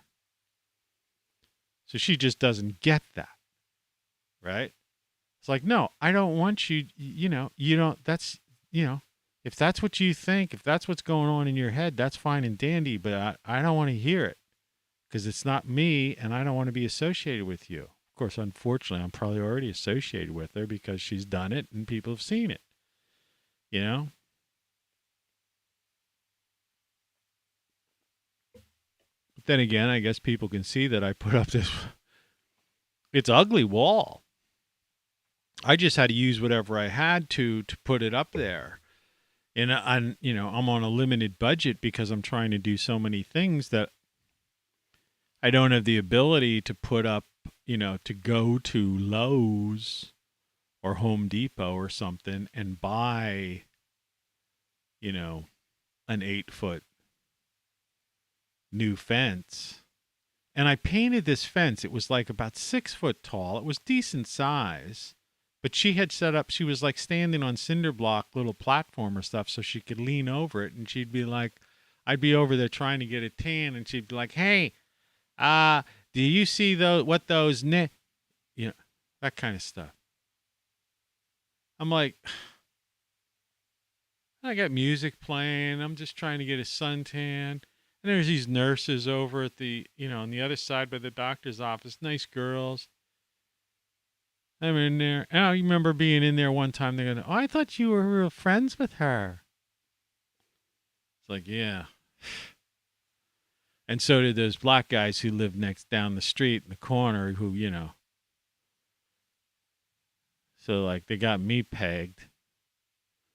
So she just doesn't get that, right? It's like, no, I don't want you, you don't, that's, if that's what you think, if that's what's going on in your head, that's fine and dandy, but I don't want to hear it because it's not me and I don't want to be associated with you. Of course, unfortunately, I'm probably already associated with her because she's done it and people have seen it, Then again, I guess people can see that I put up it's ugly wall. I just had to use whatever I had to put it up there. And I'm on a limited budget because I'm trying to do so many things that I don't have the ability to put up, to go to Lowe's or Home Depot or something and buy, an 8-foot new fence. And I painted this fence. It was like about 6 foot tall. It was decent size, but she was like standing on cinder block little platform or stuff so she could lean over it. And she'd be like, I'd be over there trying to get a tan. And she'd be like, hey, do you see that kind of stuff. I'm like, I got music playing. I'm just trying to get a suntan. And there's these nurses over at the, on the other side by the doctor's office, nice girls. I'm in there. And I remember being in there one time. They're going, oh, I thought you were real friends with her. It's like, yeah. And so did those black guys who lived down the street in the corner who, So, like, they got me pegged.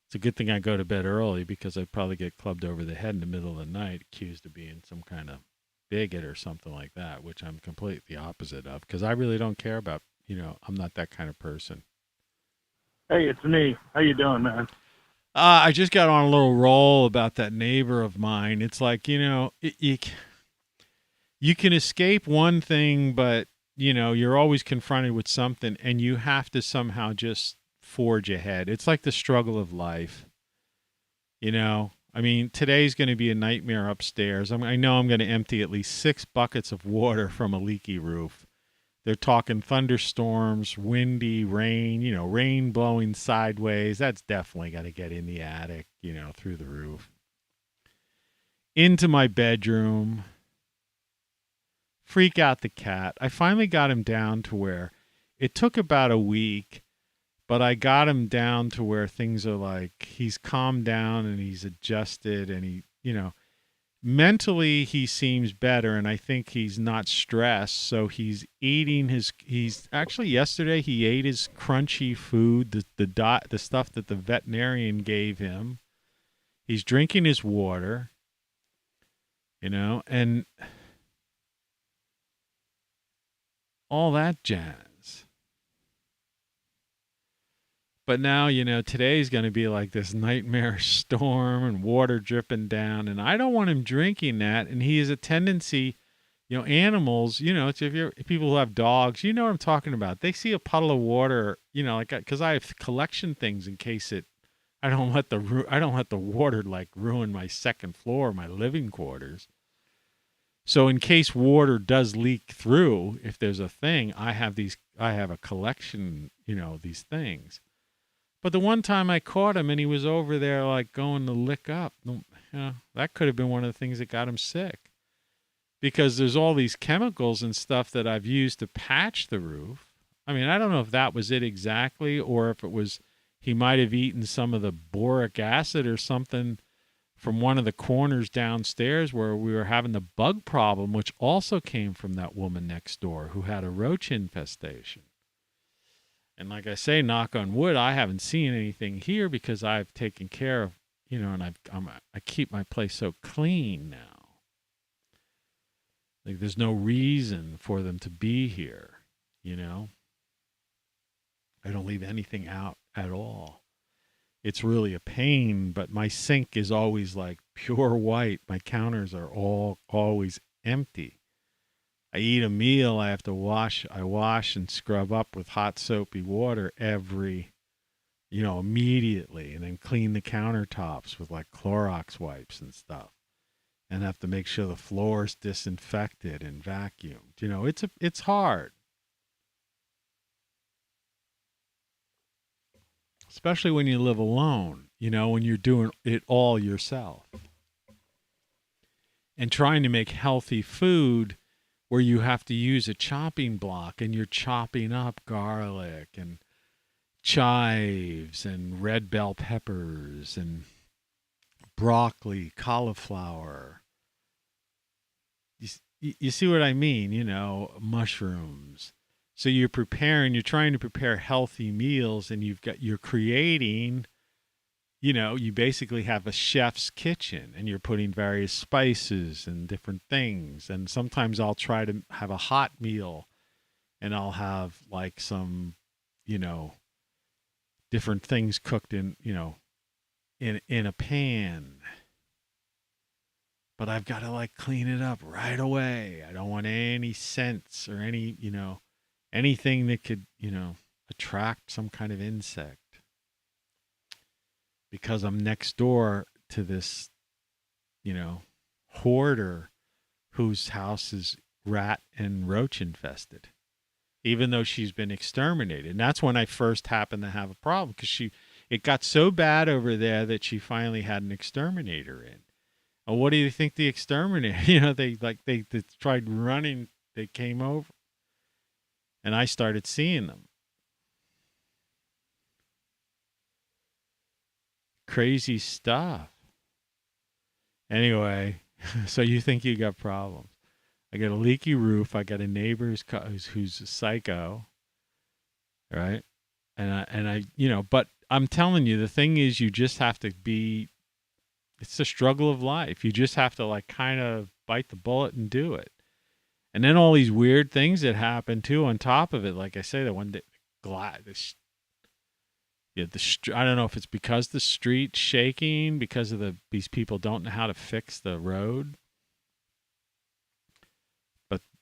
It's a good thing I go to bed early because I'd probably get clubbed over the head in the middle of the night, accused of being some kind of bigot or something like that, which I'm completely opposite of because I really don't care about, I'm not that kind of person.
Hey, it's me. How you doing, man?
I just got on a little roll about that neighbor of mine. It's like, you can escape one thing, but you're always confronted with something and you have to somehow just forge ahead. It's like the struggle of life. I mean, today's going to be a nightmare upstairs. I know I'm going to empty at least 6 buckets of water from a leaky roof. They're talking thunderstorms, windy, rain, rain blowing sideways. That's definitely going to get in the attic, through the roof. Into my bedroom. Freak out the cat. I finally got him down to where it took about a week, but I got him down to where things are like he's calmed down and he's adjusted and he, mentally he seems better and I think he's not stressed. So he's eating he's actually yesterday he ate his crunchy food, the stuff that the veterinarian gave him. He's drinking his water, and all that jazz. But now, today's going to be like this nightmare storm and water dripping down. And I don't want him drinking that. And he has a tendency, animals, if people who have dogs, you know what I'm talking about. They see a puddle of water, because I have collection things in case I don't let the water like ruin my second floor, my living quarters. So in case water does leak through, if there's a thing, I have a collection, these things. But the one time I caught him and he was over there like going to lick up, that could have been one of the things that got him sick. Because there's all these chemicals and stuff that I've used to patch the roof. I mean, I don't know if that was it exactly or if it was he might have eaten some of the boric acid or something from one of the corners downstairs where we were having the bug problem, which also came from that woman next door who had a roach infestation. And like I say, knock on wood, I haven't seen anything here because I've taken care of, and I keep my place so clean now. Like there's no reason for them to be here, I don't leave anything out at all. It's really a pain, but my sink is always like pure white. My counters are always empty. I eat a meal, I have to wash. I wash and scrub up with hot soapy water immediately, and then clean the countertops with like Clorox wipes and stuff, and have to make sure the floor's disinfected and vacuumed. It's hard, especially when you live alone. When you're doing it all yourself and trying to make healthy food. Where you have to use a chopping block and you're chopping up garlic and chives and red bell peppers and broccoli, cauliflower. You see what I mean? Mushrooms. So you're trying to prepare healthy meals and you're creating, you basically have a chef's kitchen and you're putting various spices and different things. And sometimes I'll try to have a hot meal and I'll have like some, different things cooked in a pan. But I've got to like clean it up right away. I don't want any scents or any, anything that could, attract some kind of insect. Because I'm next door to this, hoarder whose house is rat and roach infested, even though she's been exterminated. And that's when I first happened to have a problem because it got so bad over there that she finally had an exterminator in. And what do you think the exterminator, they tried running, they came over and I started seeing them. Crazy stuff. Anyway, so you think you got problems. I got a leaky roof. I got a neighbor who's a psycho, right? And I, but I'm telling you, the thing is you just have to it's the struggle of life. You just have to like kind of bite the bullet and do it. And then all these weird things that happen too on top of it. Like I say, the one day, I don't know if it's because the street's shaking because of these people don't know how to fix the road.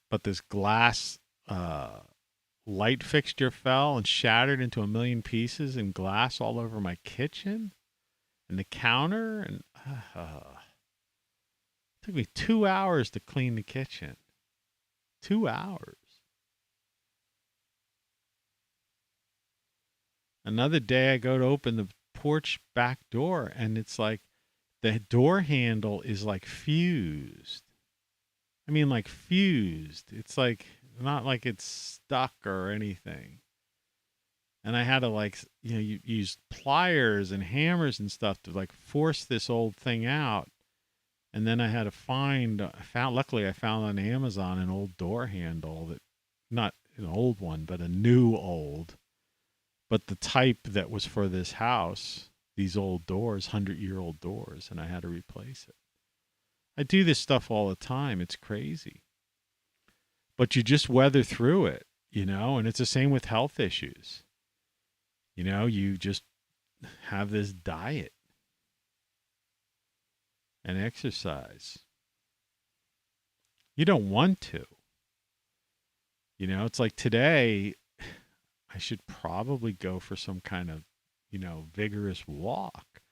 But this glass light fixture fell and shattered into a million pieces and glass all over my kitchen and the counter. And it took me 2 hours to clean the kitchen. 2 hours. Another day I go to open the porch back door and it's like the door handle is like fused. I mean, like fused. It's like not like it's stuck or anything. And I had to like, you use pliers and hammers and stuff to like force this old thing out. And then I had to luckily I found on Amazon an old door handle that, not an old one, but a new old. But the type that was for this house, these old doors, 100-year-old doors, and I had to replace it. I do this stuff all the time. It's crazy. But you just weather through it, and it's the same with health issues. You just have this diet and exercise. You don't want to. It's like today, I should probably go for some kind of, vigorous walk.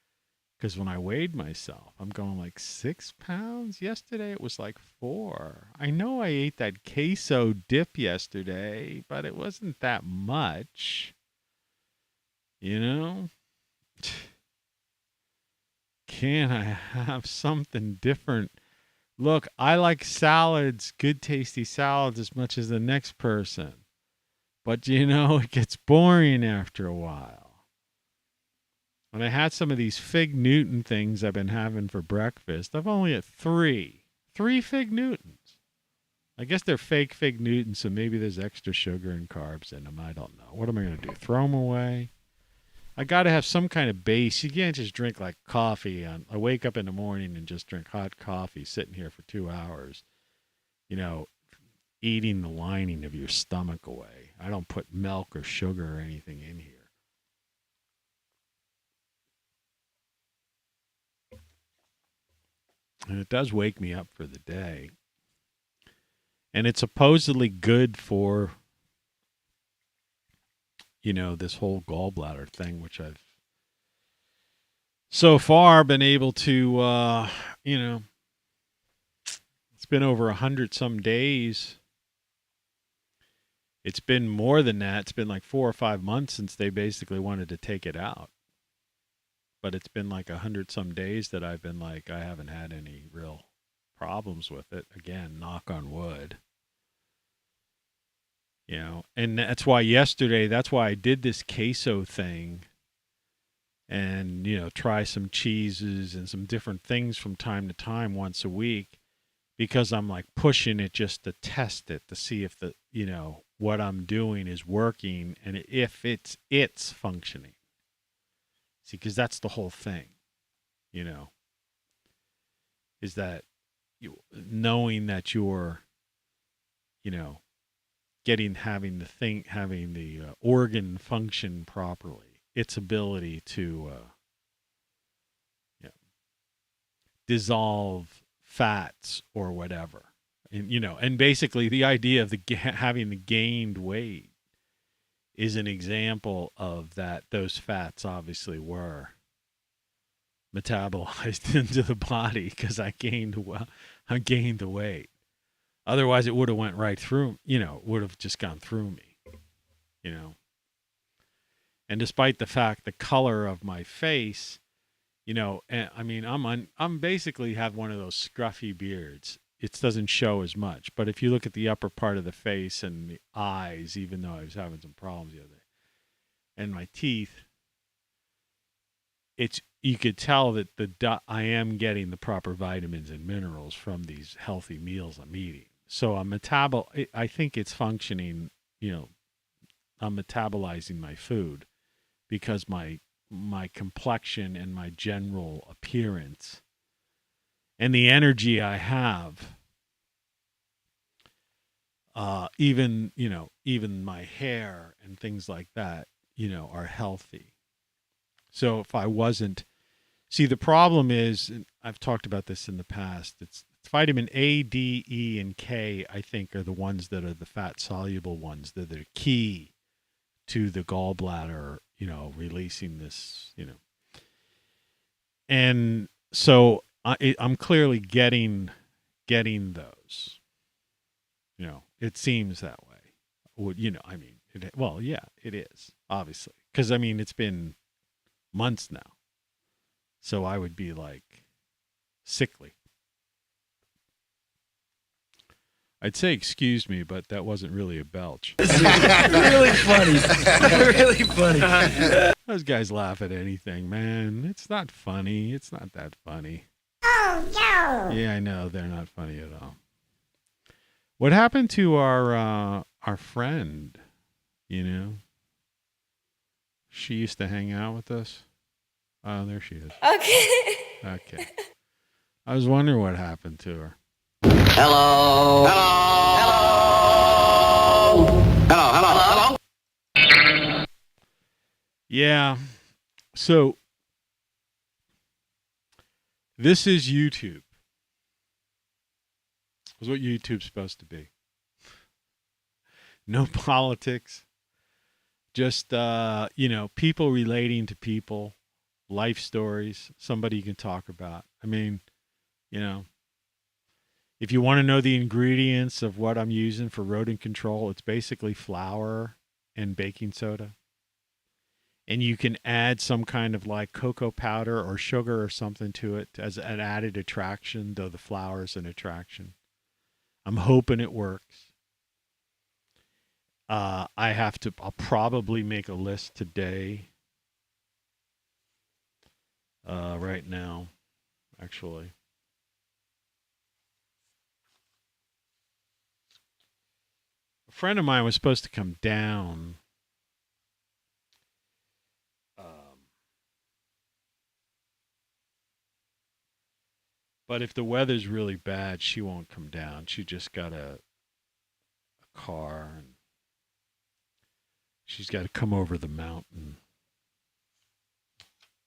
Because when I weighed myself, I'm going like 6 pounds. Yesterday it was like 4. I know I ate that queso dip yesterday, but it wasn't that much. Can I have something different? Look, I like salads, good tasty salads, as much as the next person. But, it gets boring after a while. When I had some of these Fig Newton things I've been having for breakfast, I've only had 3. 3 Fig Newtons. I guess they're fake Fig Newtons, so maybe there's extra sugar and carbs in them. I don't know. What am I going to do? Throw them away? I got to have some kind of base. You can't just drink like coffee. I wake up in the morning and just drink hot coffee sitting here for 2 hours, eating the lining of your stomach away. I don't put milk or sugar or anything in here. And it does wake me up for the day. And it's supposedly good for, this whole gallbladder thing, which I've so far been able to, it's been over 100 some days. It's been more than that. It's been like 4 or 5 months since they basically wanted to take it out. But it's been like 100 some days that I've been like, I haven't had any real problems with it. Again, knock on wood. And that's why I did this queso thing and, try some cheeses and some different things from time to time once a week, because I'm like pushing it just to test it, to see if what I'm doing is working and if it's functioning. See, because that's the whole thing, is that knowing that you're, having the organ function properly, its ability to dissolve fats or whatever, and basically the idea of having the gained weight is an example of that. Those fats obviously were metabolized into the body because I gained the weight. Otherwise, it would have went right through. Would have just gone through me. And despite the fact the color of my face, I'm basically have one of those scruffy beards. It doesn't show as much, but if you look at the upper part of the face and the eyes, even though I was having some problems the other day, and my teeth, you could tell that I am getting the proper vitamins and minerals from these healthy meals I'm eating. So I think it's functioning. I'm metabolizing my food because my complexion and my general appearance and the energy I have, even my hair and things like that, are healthy. So if I wasn't, see, the problem is, and I've talked about this in the past, it's It's vitamin A, D, E, and K, I think, are the ones that are the fat-soluble ones that are key to the gallbladder, releasing this, And so I'm clearly getting those. It seems that way. Yeah, it is, obviously. Because, it's been months now. So I would be like sickly. I'd say excuse me, but that wasn't really a belch.
Really funny. Really funny.
Those guys laugh at anything, man. It's not funny. It's not that funny. Oh, no. Yeah, I know. They're not funny at all. What happened to our friend, She used to hang out with us. Oh, there she is. Okay. I was wondering what happened to her.
Hello. Hello. Hello. Hello. Hello.
Yeah. So this is YouTube. It's what YouTube's supposed to be. No politics. Just people relating to people, life stories, somebody you can talk about. If you want to know the ingredients of what I'm using for rodent control, it's basically flour and baking soda. And you can add some kind of like cocoa powder or sugar or something to it as an added attraction, though the flour is an attraction. I'm hoping it works. I'll probably make a list today. Right now, actually. A friend of mine was supposed to come down. But if the weather's really bad, she won't come down. She just got a car, and she's got to come over the mountain.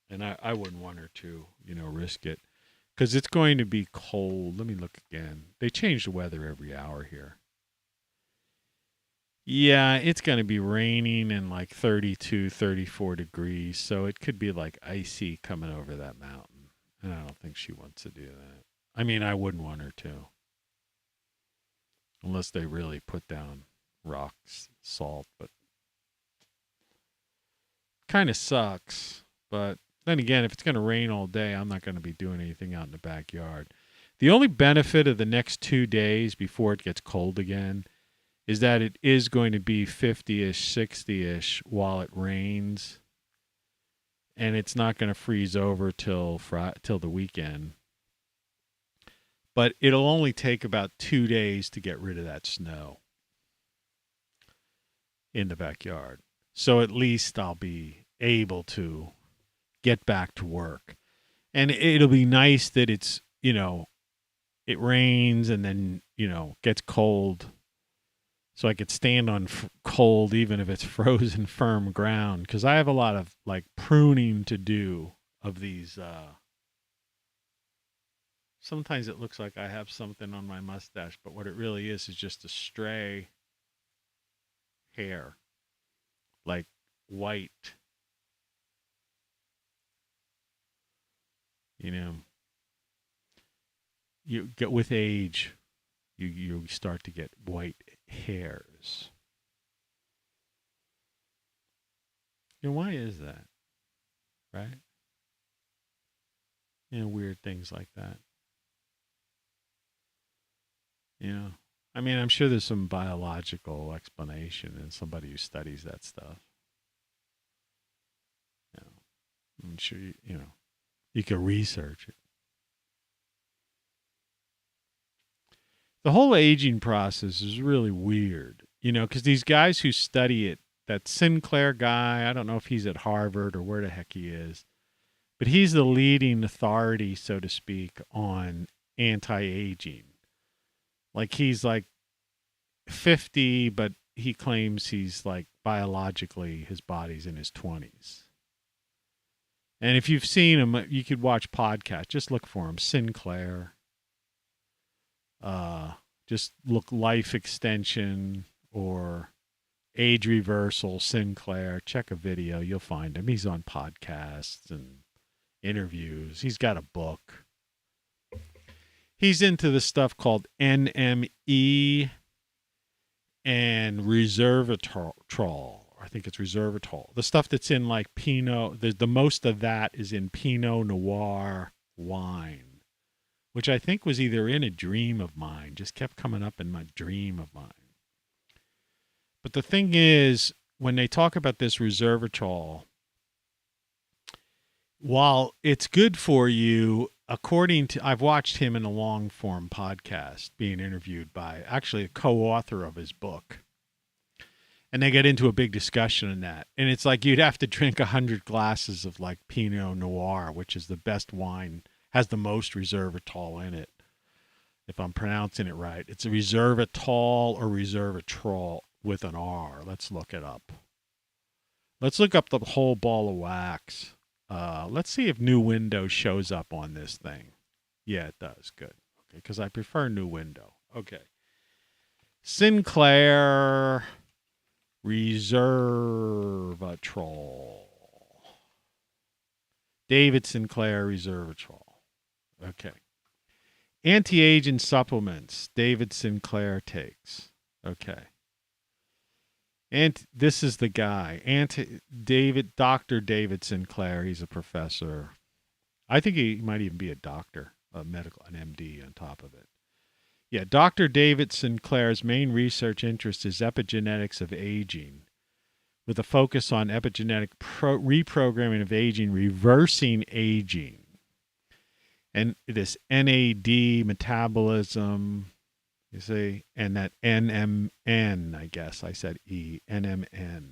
And I wouldn't want her to, risk it. Because it's going to be cold. Let me look again. They change the weather every hour here. Yeah, it's going to be raining and like 32, 34 degrees. So it could be like icy coming over that mountain. And I don't think she wants to do that. I wouldn't want her to. Unless they really put down rocks, salt. But kind of sucks. But then again, if it's going to rain all day, I'm not going to be doing anything out in the backyard. The only benefit of the next 2 days before it gets cold again is that it is going to be 50-ish, 60-ish while it rains. And it's not going to freeze over till the weekend. But it'll only take about 2 days to get rid of that snow in the backyard. So at least I'll be able to get back to work. And it'll be nice that it's, it rains and then, gets cold. So I could stand on cold even if it's frozen firm ground. Because I have a lot of like pruning to do of these. Sometimes it looks like I have something on my mustache. But what it really is just a stray hair. Like white. You get with age, you start to get white hairs. Why is that? Right? Weird things like that. I'm sure there's some biological explanation in somebody who studies that stuff. I'm sure you can research it. The whole aging process is really weird, because these guys who study it, that Sinclair guy, I don't know if he's at Harvard or where the heck he is, but he's the leading authority, so to speak, on anti-aging. Like he's like 50, but he claims he's like biologically, his body's in his 20s. And if you've seen him, you could watch podcasts. Just look for him, Sinclair. Just look life extension or age reversal, Sinclair. Check a video. You'll find him. He's on podcasts and interviews. He's got a book. He's into the stuff called NME and resveratrol. I think it's resveratrol. The stuff that's in like Pinot, the most of that is in Pinot Noir wine, which I think was either in a dream of mine, just kept coming up in my dream of mine. But the thing is, when they talk about this resveratrol, while it's good for you, according to, I've watched him in a long form podcast being interviewed by actually a co-author of his book. And they get into a big discussion on that. And it's like you'd have to drink 100 glasses of like Pinot Noir, which is the best wine, has the most resveratrol in it. If I'm pronouncing it right. It's a resveratrol or resveratrol with an R. Let's look it up. Let's look up the whole ball of wax. Let's see if New Window shows up on this thing. Yeah, it does. Good. Okay, because I prefer New Window. Okay. Sinclair resveratrol. David Sinclair resveratrol. Okay. Anti-aging supplements. David Sinclair takes. Okay. And this is the guy. Dr. David Sinclair. He's a professor. I think he might even be a doctor, an MD on top of it. Yeah, Dr. David Sinclair's main research interest is epigenetics of aging, with a focus on epigenetic reprogramming of aging, reversing aging. And this NAD metabolism, you see, and that NMN, I guess I said NMN.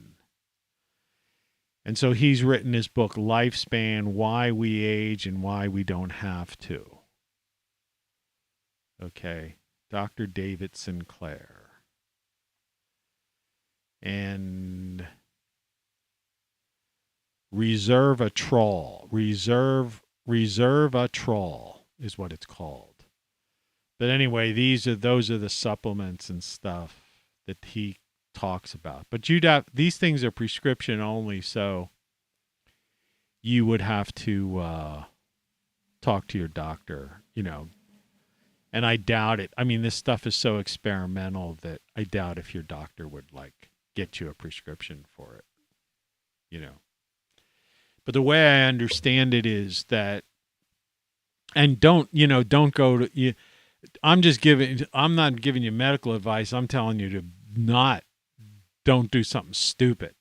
And so he's written his book, Lifespan, Why We Age and Why We Don't Have to. Okay. Dr. David Sinclair. And resveratrol. Resveratrol is what it's called. But anyway, those are the supplements and stuff that he talks about. But these things are prescription only, so you would have to talk to your doctor, And I doubt it. I mean, this stuff is so experimental that I doubt if your doctor would get you a prescription for it, But the way I understand it is that, and don't go to, I'm not giving you medical advice. I'm telling you to don't do something stupid.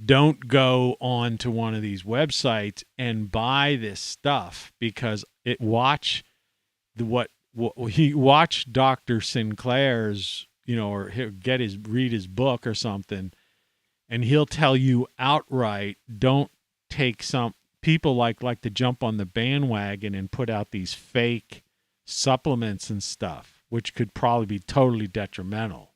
Don't go on to one of these websites and buy this stuff because watch Dr. Sinclair's, or read his book or something, and he'll tell you outright, don't take some people like to jump on the bandwagon and put out these fake supplements and stuff, which could probably be totally detrimental.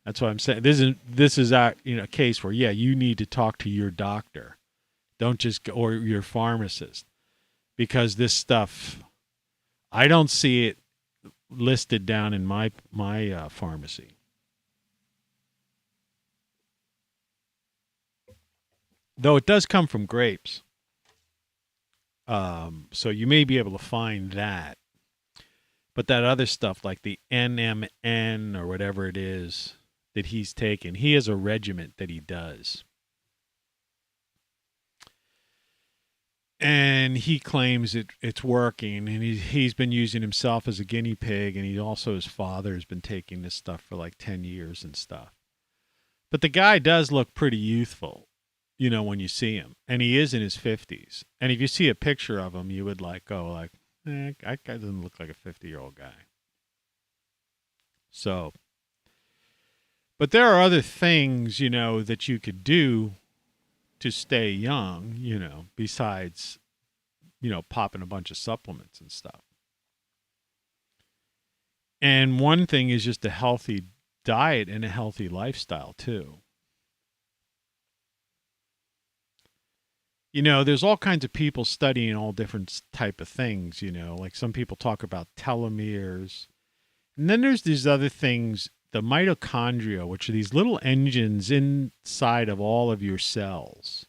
That's what I'm saying. This is a case where, you need to talk to your doctor. Don't just go, or your pharmacist, because this stuff, I don't see it listed down in my pharmacy. Though it does come from grapes. So you may be able to find that. But that other stuff, like the NMN or whatever it is that he's taken, he has a regiment that he does. And he claims it's working, and he's been using himself as a guinea pig, and his father has been taking this stuff for like 10 years and stuff. But the guy does look pretty youthful, when you see him. And he is in his 50s. And if you see a picture of him, you would that guy doesn't look like a 50-year-old guy. So, but there are other things, that you could do to stay young, besides, popping a bunch of supplements and stuff. And one thing is just a healthy diet and a healthy lifestyle too. There's all kinds of people studying all different type of things, like some people talk about telomeres And then there's these other things, the mitochondria, which are these little engines inside of all of your cells.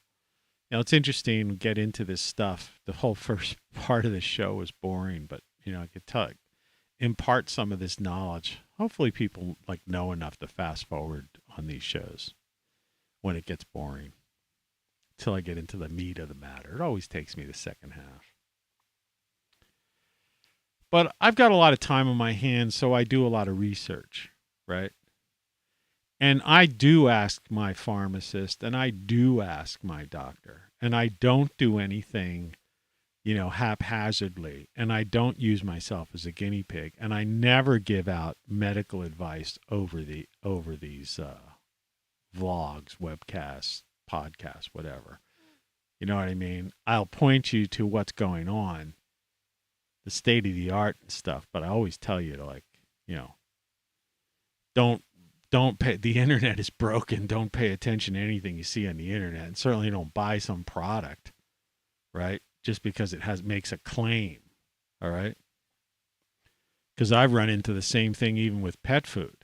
Now, it's interesting to get into this stuff. The whole first part of the show was boring, but, I could impart some of this knowledge. Hopefully people know enough to fast forward on these shows when it gets boring until I get into the meat of the matter. It always takes me the second half. But I've got a lot of time on my hands, so I do a lot of research, right? And I do ask my pharmacist, and I do ask my doctor, and I don't do anything, haphazardly, and I don't use myself as a guinea pig, and I never give out medical advice over these vlogs, webcasts, podcasts, whatever. You know what I mean? I'll point you to what's going on, the state of the art and stuff, but I always tell you to don't pay. The internet is broken. Don't pay attention to anything you see on the internet, and certainly don't buy some product, right? Just because it makes a claim, all right? Because I've run into the same thing even with pet food.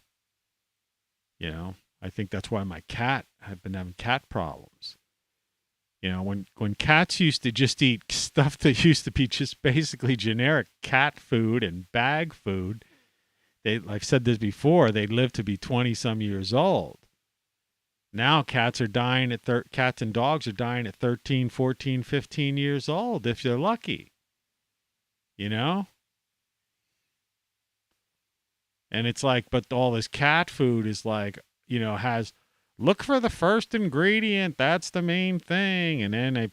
I think that's why I've been having cat problems. When cats used to just eat stuff that used to be just basically generic cat food and bag food, I've said this before, they'd live to be 20-some years old. Now cats and dogs are dying at 13, 14, 15 years old if they're lucky. And it's but all this cat food is has, look for the first ingredient, that's the main thing. And then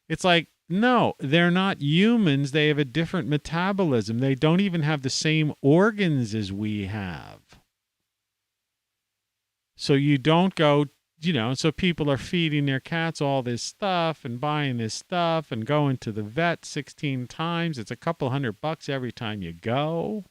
it's no, they're not humans. They have a different metabolism. They don't even have the same organs as we have. So you don't go, so people are feeding their cats all this stuff and buying this stuff and going to the vet 16 times. It's a couple $100 every time you go.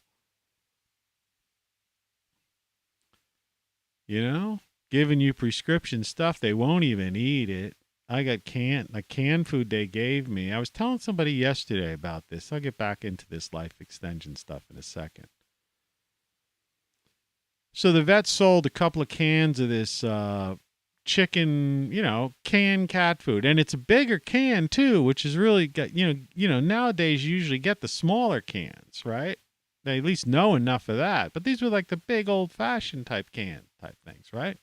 Giving you prescription stuff. They won't even eat it. I got canned food they gave me. I was telling somebody yesterday about this. I'll get back into this life extension stuff in a second. So the vet sold a couple of cans of this chicken, canned cat food. And it's a bigger can, too, which is really, nowadays you usually get the smaller cans, right? They at least know enough of that. But these were the big old-fashioned type things, right?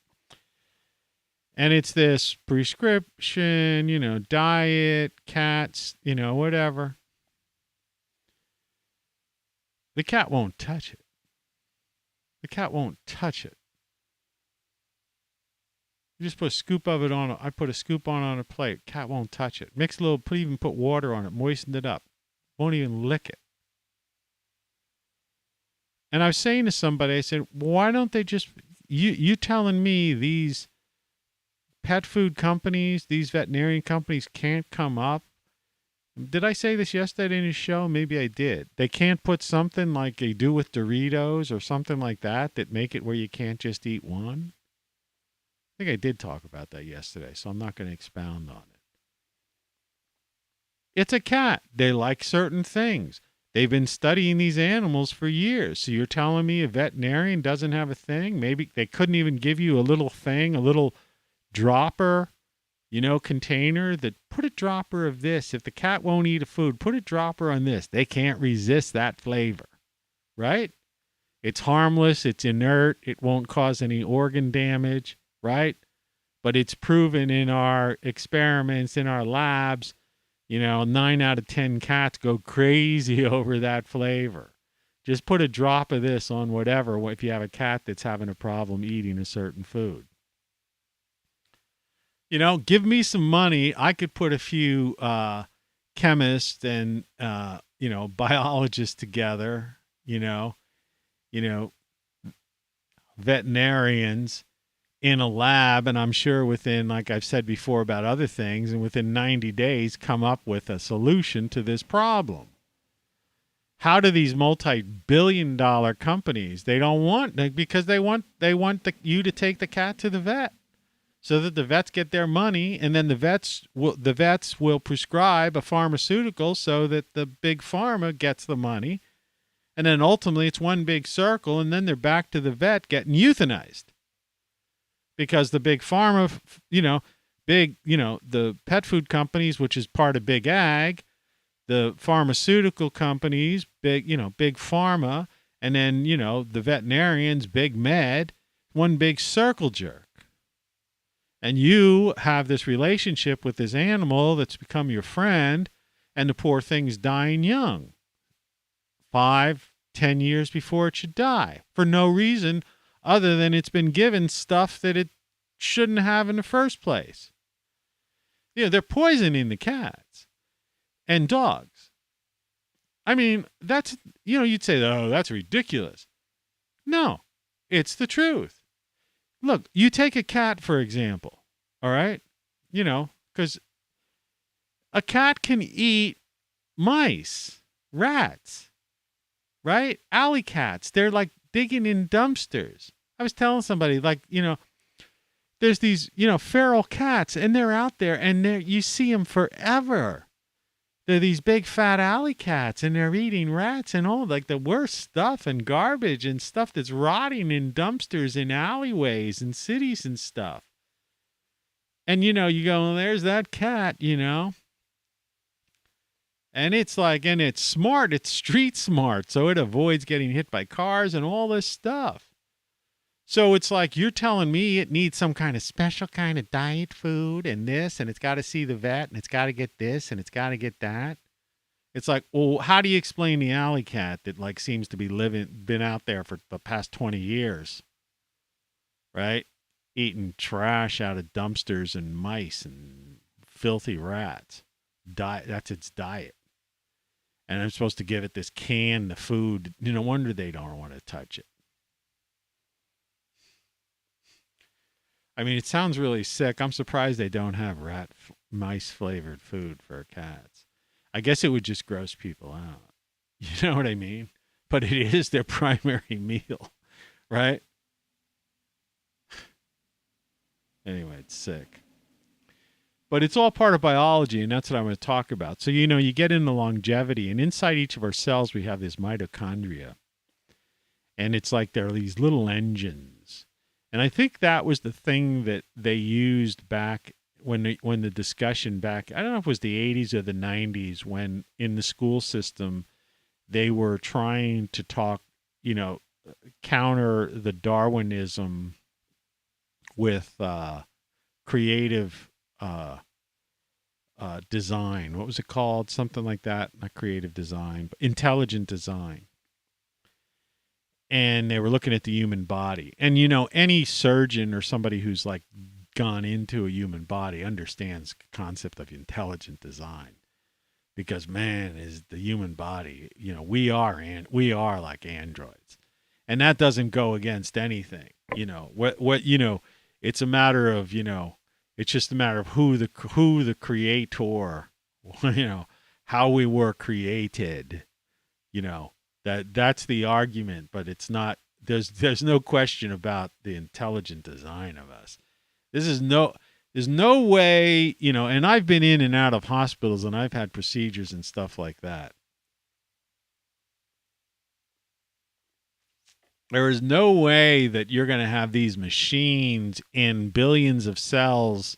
And it's this prescription, diet, cats, whatever. The cat won't touch it. The cat won't touch it. You just put a scoop of it on. I put a scoop on a plate. Cat won't touch it. Mix a little, even put water on it, moistened it up. Won't even lick it. And I was saying to somebody, I said, why don't they just, you telling me these pet food companies, these veterinarian companies can't come up? Did I say this yesterday in his show? Maybe I did. They can't put something like they do with Doritos or something like that make it where you can't just eat one? I think I did talk about that yesterday, so I'm not going to expound on it. It's a cat. They like certain things. They've been studying these animals for years. So you're telling me a veterinarian doesn't have a thing? Maybe they couldn't even give you a little thing, a little dropper, container that put a dropper of this. If the cat won't eat a food, put a dropper on this. They can't resist that flavor, right? It's harmless. It's inert. It won't cause any organ damage, right? But it's proven in our experiments, in our labs, 9 out of 10 cats go crazy over that flavor. Just put a drop of this on whatever if you have a cat that's having a problem eating a certain food. Give me some money. I could put a few chemists and, biologists together, veterinarians in a lab, and I'm sure within, like I've said before about other things, and within 90 days come up with a solution to this problem. How do these multi-billion-dollar companies, they don't want, because they want you to take the cat to the vet so that the vets get their money, and then the vets will prescribe a pharmaceutical so that the big pharma gets the money, And then ultimately it's one big circle, and then they're back to the vet getting euthanized. Because the big pharma, the pet food companies, which is part of big ag, the pharmaceutical companies, big pharma, and then, the veterinarians, big med, one big circle jerk. And you have this relationship with this animal that's become your friend, and the poor thing's dying young. 5, 10 years before it should die for no reason other than it's been given stuff that it shouldn't have in the first place. They're poisoning the cats and dogs. I mean, that's, you'd say, oh, that's ridiculous. No, it's the truth. Look, you take a cat, for example, all right? Because a cat can eat mice, rats, right? Alley cats, they're like digging in dumpsters. I was telling somebody, there's these, feral cats, and they're out there, and you see them forever. They're these big fat alley cats, and they're eating rats and all, like the worst stuff and garbage and stuff that's rotting in dumpsters in alleyways and cities and stuff. And, you go, well, there's that cat, And it's and it's smart. It's street smart. So it avoids getting hit by cars and all this stuff. So it's like you're telling me it needs some kind of special kind of diet food and this, and it's got to see the vet, and it's got to get this, and it's got to get that. It's like, well, how do you explain the alley cat that seems to be been out there for the past 20 years, right? Eating trash out of dumpsters and mice and filthy rats. That's its diet. And I'm supposed to give it this can of food. No wonder they don't want to touch it. I mean, it sounds really sick. I'm surprised they don't have mice flavored food for cats. I guess it would just gross people out. You know what I mean? But it is their primary meal, right? Anyway, it's sick. But it's all part of biology, and that's what I'm going to talk about. So, you get into longevity, and inside each of our cells, we have this mitochondria. And it's like there are these little engines. And I think that was the thing that they used back when the discussion back, I don't know if it was the 80s or the 90s, when in the school system, they were trying to talk, counter the Darwinism with creative design. What was it called? Something like that. Not creative design, but intelligent design. And they were looking at the human body. And, any surgeon or somebody who's gone into a human body understands the concept of intelligent design. Because, man, is the human body, we are like androids. And that doesn't go against anything. It's a matter of, it's just a matter of who the creator, how we were created, That's the argument, but it's not. There's no question about the intelligent design of us. There's no way, and I've been in and out of hospitals, and I've had procedures and stuff like that. There is no way that you're going to have these machines in billions of cells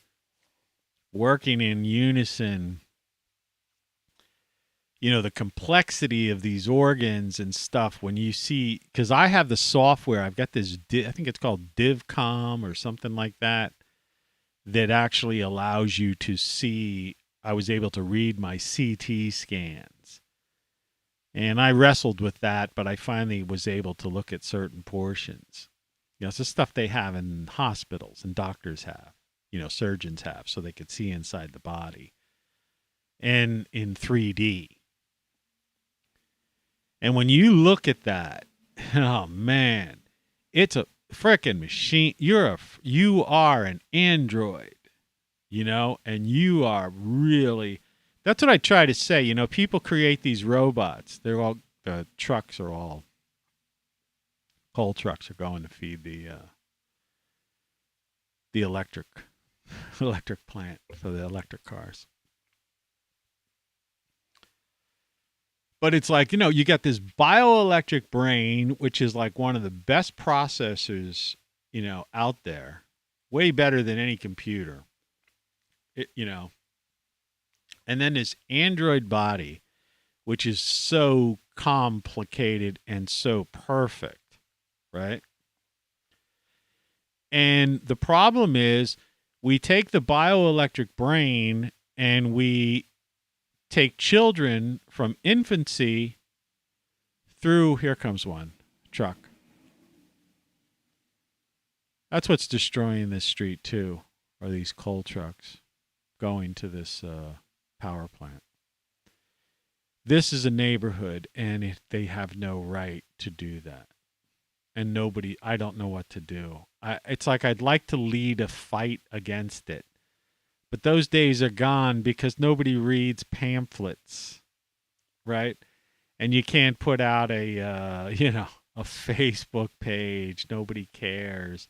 working in unison. The complexity of these organs and stuff when you see, because I have the software, I've got this, I think it's called DivCom or something like that actually allows you to see, I was able to read my CT scans. And I wrestled with that, but I finally was able to look at certain portions. It's the stuff they have in hospitals and doctors have, surgeons have, so they could see inside the body. And in 3D. And when you look at that, oh man, it's a frickin' machine. You are an android, and you are really, that's what I try to say. People create these robots. They're all, trucks are all, coal trucks are going to feed the electric plant for the electric cars. But it's like, you got this bioelectric brain, which is like one of the best processors, out there, way better than any computer, and then this android body, which is so complicated and so perfect, right? And the problem is we take the bioelectric brain and we take children from infancy through, here comes one, truck. That's what's destroying this street too, are these coal trucks going to this power plant. This is a neighborhood, and they have no right to do that. And I don't know what to do. It's like I'd like to lead a fight against it. But those days are gone because nobody reads pamphlets, right? And you can't put out a Facebook page. Nobody cares.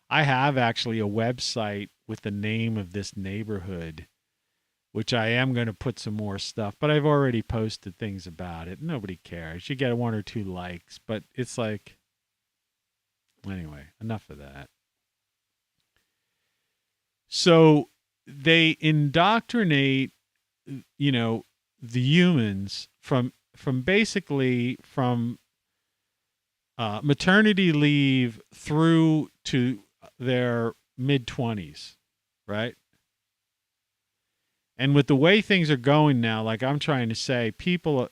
I have actually a website with the name of this neighborhood, which I am going to put some more stuff, but I've already posted things about it. Nobody cares. You get 1 or 2 likes, but it's like, anyway, enough of that. So they indoctrinate, the humans from maternity leave through to their mid-20s, right? And with the way things are going now, like I'm trying to say,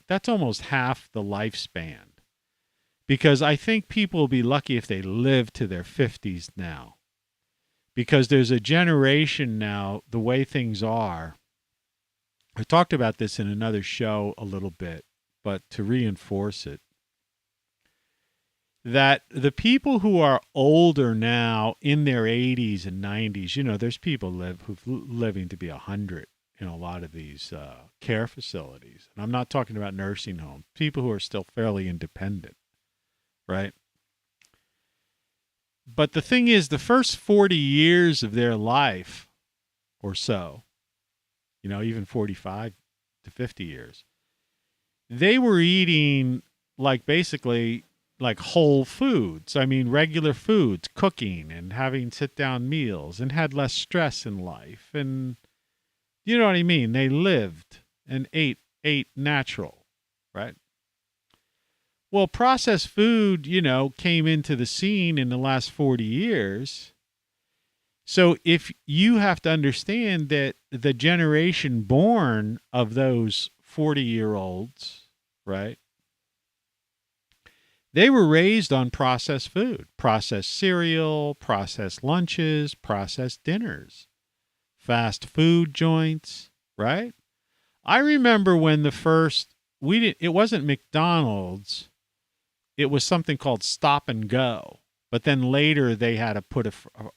that's almost half the lifespan. Because I think people will be lucky if they live to their 50s now. Because there's a generation now, the way things are. I talked about this in another show a little bit, but to reinforce it, that the people who are older now in their 80s and 90s, there's people who've living to be 100 in a lot of these care facilities. And I'm not talking about nursing homes, people who are still fairly independent, right? But the thing is, the first 40 years of their life or so, even 45 to 50 years, they were eating basically whole foods. I mean, regular foods, cooking and having sit-down meals, and had less stress in life. And you know what I mean? They lived and ate natural, right? Well, processed food, came into the scene in the last 40 years. So if you have to understand that the generation born of those 40-year-olds, right? They were raised on processed food, processed cereal, processed lunches, processed dinners, fast food joints, right? I remember when it wasn't McDonald's. It was something called Stop and Go. But then later they had to put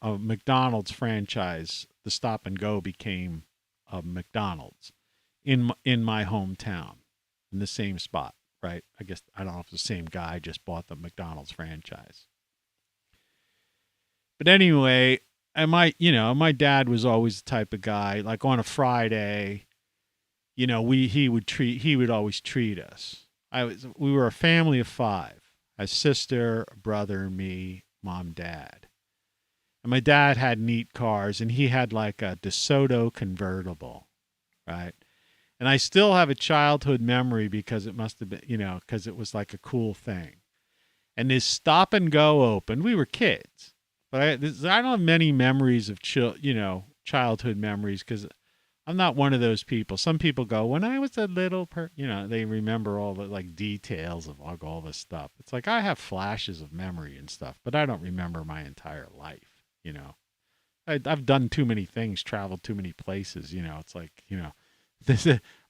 a McDonald's franchise. The Stop and Go became a McDonald's in my hometown, in the same spot, right? I guess, I don't know if the same guy just bought the McDonald's franchise. But anyway, my dad was always the type of guy, like on a Friday, he would always treat us. We were a family of 5. A sister, a brother, me, mom, dad. And my dad had neat cars, and he had like a DeSoto convertible, right? And I still have a childhood memory because it must have been, because it was like a cool thing. And this Stop and Go opened. We were kids, but I don't have many memories of childhood memories because I'm not one of those people. Some people go, when I was a little they remember all the details of all this stuff. It's like I have flashes of memory and stuff, but I don't remember my entire life, I've done too many things, traveled too many places, it's like,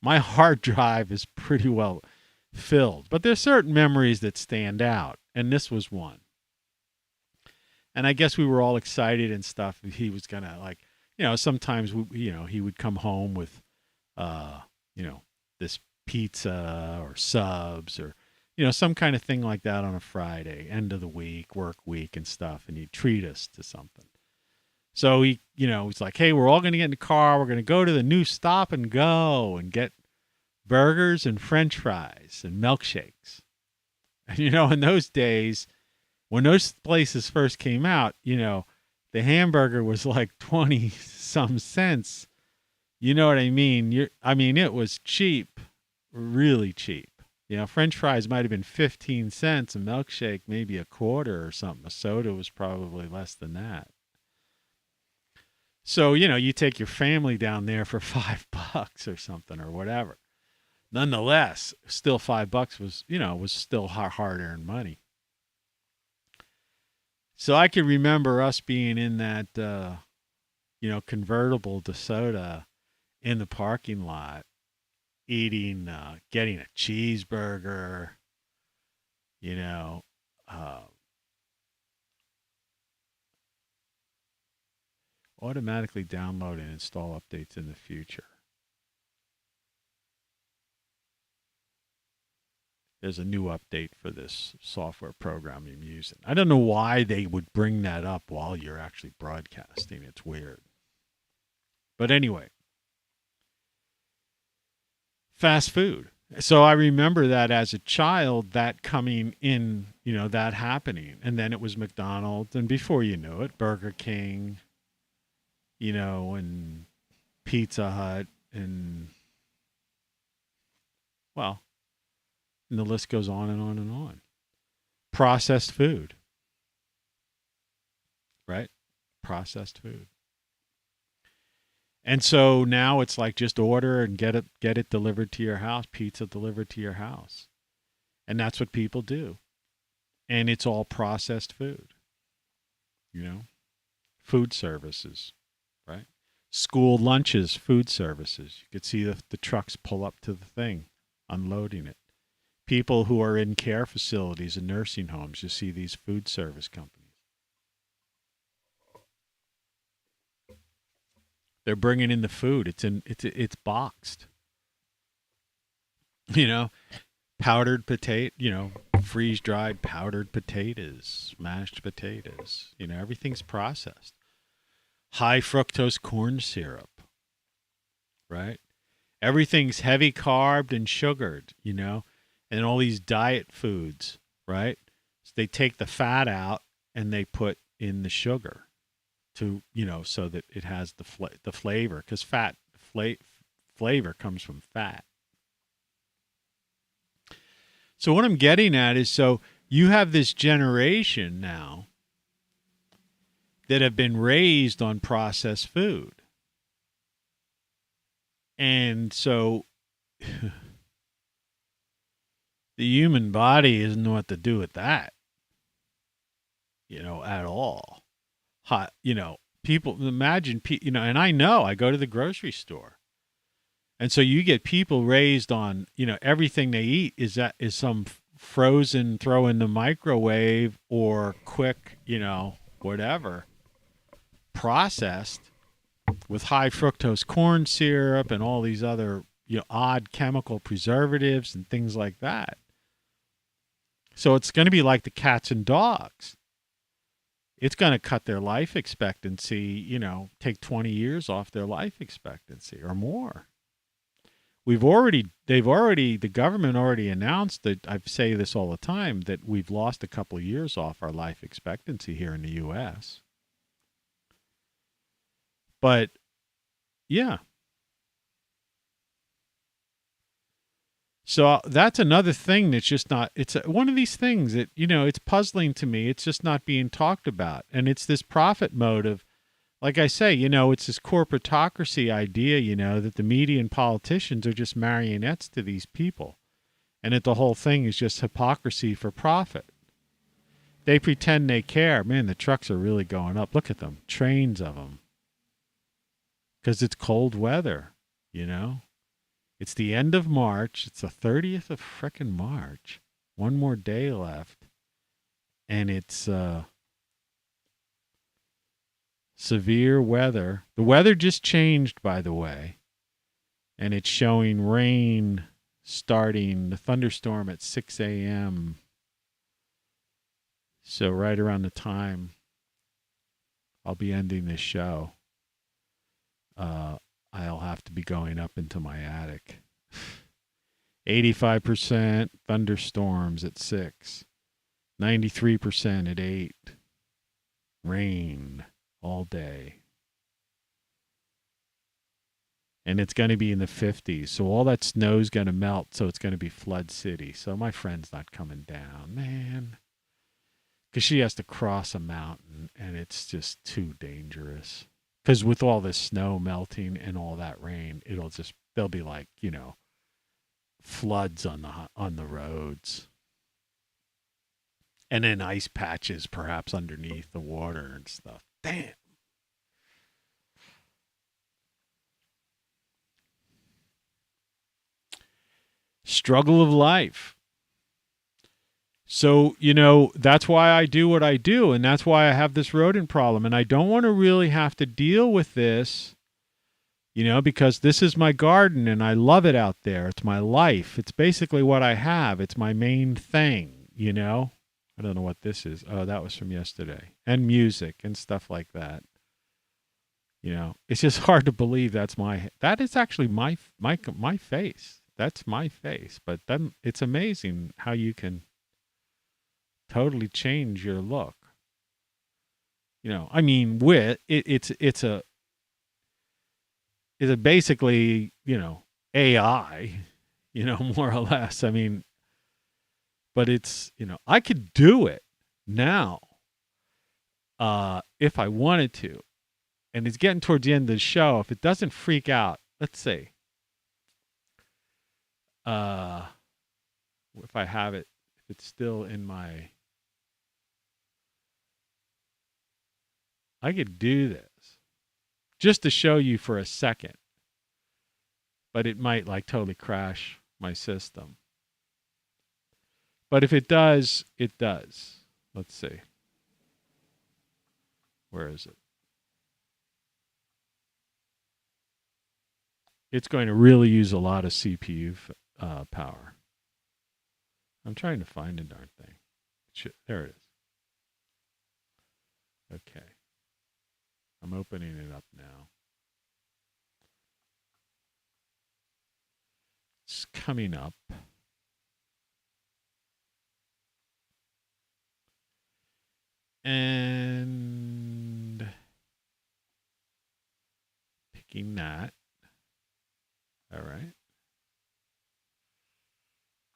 my hard drive is pretty well filled, but there's certain memories that stand out. And this was one. And I guess we were all excited and stuff. He was going to sometimes, he would come home with, this pizza or subs or, some kind of thing like that on a Friday, end of the week, work week and stuff. And he'd treat us to something. So he's like, hey, we're all going to get in the car. We're going to go to the new Stop and Go and get burgers and French fries and milkshakes. And, in those days, when those places first came out, the hamburger was like 20 some cents. You know what I mean? It was cheap, really cheap. French fries might have been 15 cents, a milkshake maybe a quarter or something. A soda was probably less than that. So, you take your family down there for $5 or something or whatever. Nonetheless, still $5 was still hard-earned money. So I can remember us being in that, convertible DeSoto in the parking lot, eating, getting a cheeseburger, automatically download and install updates in the future. There's a new update for this software program I'm using. I don't know why they would bring that up while you're actually broadcasting. It's weird. But anyway, fast food. So I remember that as a child, that coming in, that happening. And then it was McDonald's. And before you knew it, Burger King, and Pizza Hut and, well, and the list goes on and on and on. Processed food. Right? Processed food. And so now it's like just order and get it delivered to your house, pizza delivered to your house. And that's what people do. And it's all processed food. Food services, right? School lunches, food services. You could see the trucks pull up to the thing, unloading it. People who are in care facilities and nursing homes, you see these food service companies. They're bringing in the food. It's boxed. Powdered potato, freeze-dried powdered potatoes, mashed potatoes. Everything's processed. High fructose corn syrup, right? Everything's heavy carbed and sugared, and all these diet foods, right? So they take the fat out and they put in the sugar to, so that it has the flavor, because flavor comes from fat. So what I'm getting at is, so you have this generation now that have been raised on processed food. And so the human body doesn't know what to do with that, at all. People imagine, and I know I go to the grocery store. And so you get people raised on, everything they eat is some frozen, throw in the microwave or quick, whatever, processed with high fructose corn syrup and all these other, odd chemical preservatives and things like that. So it's going to be like the cats and dogs. It's going to cut their life expectancy, take 20 years off their life expectancy or more. The government already announced that, I say this all the time, that we've lost a couple of years off our life expectancy here in the U.S. But, yeah. So that's another thing that's just not, it's one of these things that, it's puzzling to me. It's just not being talked about. And it's this profit motive. Like I say, it's this corporatocracy idea, that the media and politicians are just marionettes to these people. And that the whole thing is just hypocrisy for profit. They pretend they care. Man, the trucks are really going up. Look at them. Trains of them. Because it's cold weather, It's the end of March. It's the 30th of frickin' March. One more day left. And it's severe weather. The weather just changed, by the way. And it's showing rain starting, the thunderstorm at 6 a.m. So right around the time I'll be ending this show, I'll have to be going up into my attic. 85% thunderstorms at 6. 93% at 8. Rain all day. And it's going to be in the 50s. So all that snow's going to melt. So it's going to be flood city. So my friend's not coming down, man. Because she has to cross a mountain and it's just too dangerous. Because with all this snow melting and all that rain, there'll be like, floods on the roads. And then ice patches perhaps underneath the water and stuff. Damn. Struggle of life. So, that's why I do what I do, and that's why I have this rodent problem. And I don't want to really have to deal with this, because this is my garden and I love it out there. It's my life. It's basically what I have. It's my main thing, I don't know what this is. Oh, that was from yesterday. And music and stuff like that. It's just hard to believe that is actually my face. That's my face. But then it's amazing how you can totally change your look. It's a basically, AI, more or less. But it's, I could do it now if I wanted to. And it's getting towards the end of the show. If it doesn't freak out, let's see. If I have it, if it's still in my... I could do this just to show you for a second. But it might totally crash my system. But if it does, it does. Let's see. Where is it? It's going to really use a lot of CPU power. I'm trying to find a darn thing. There it is. Okay. I'm opening it up now. It's coming up. And picking that. All right.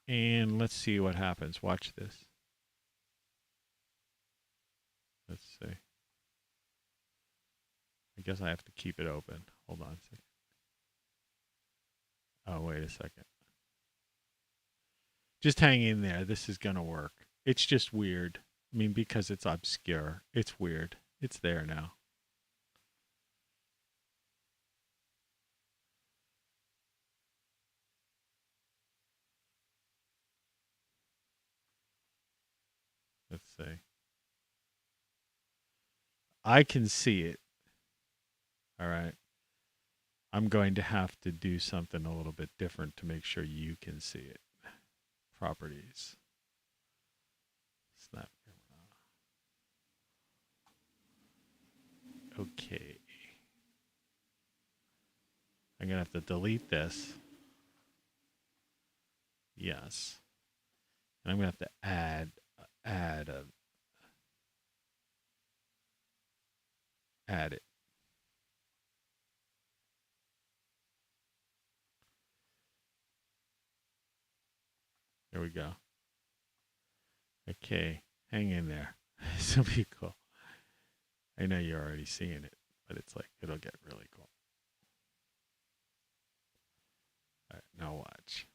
And let's see what happens. Watch this. Let's see. I guess I have to keep it open. Hold on a second. Oh, wait a second. Just hang in there. This is going to work. It's just weird. Because it's obscure. It's weird. It's there now. Let's see. I can see it. All right. I'm going to have to do something a little bit different to make sure you can see it. Properties. Snap camera. Okay. I'm going to have to delete this. Yes. And I'm going to have to add it. There we go. Okay, hang in there. This will be cool. I know you're already seeing it, but it'll get really cool. All right, now watch.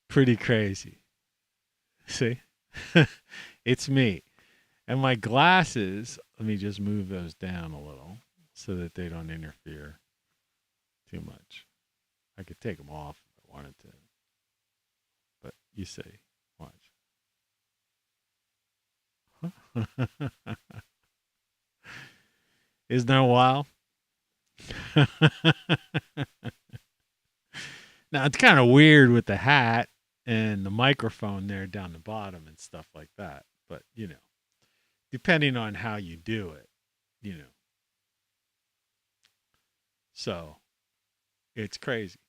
Pretty crazy. See? It's me. And my glasses, let me just move those down a little so that they don't interfere too much. I could take them off if I wanted to. But you see, watch. Isn't that wild? Now, it's kind of weird with the hat and the microphone there down the bottom and stuff like that. But, depending on how you do it, So it's crazy.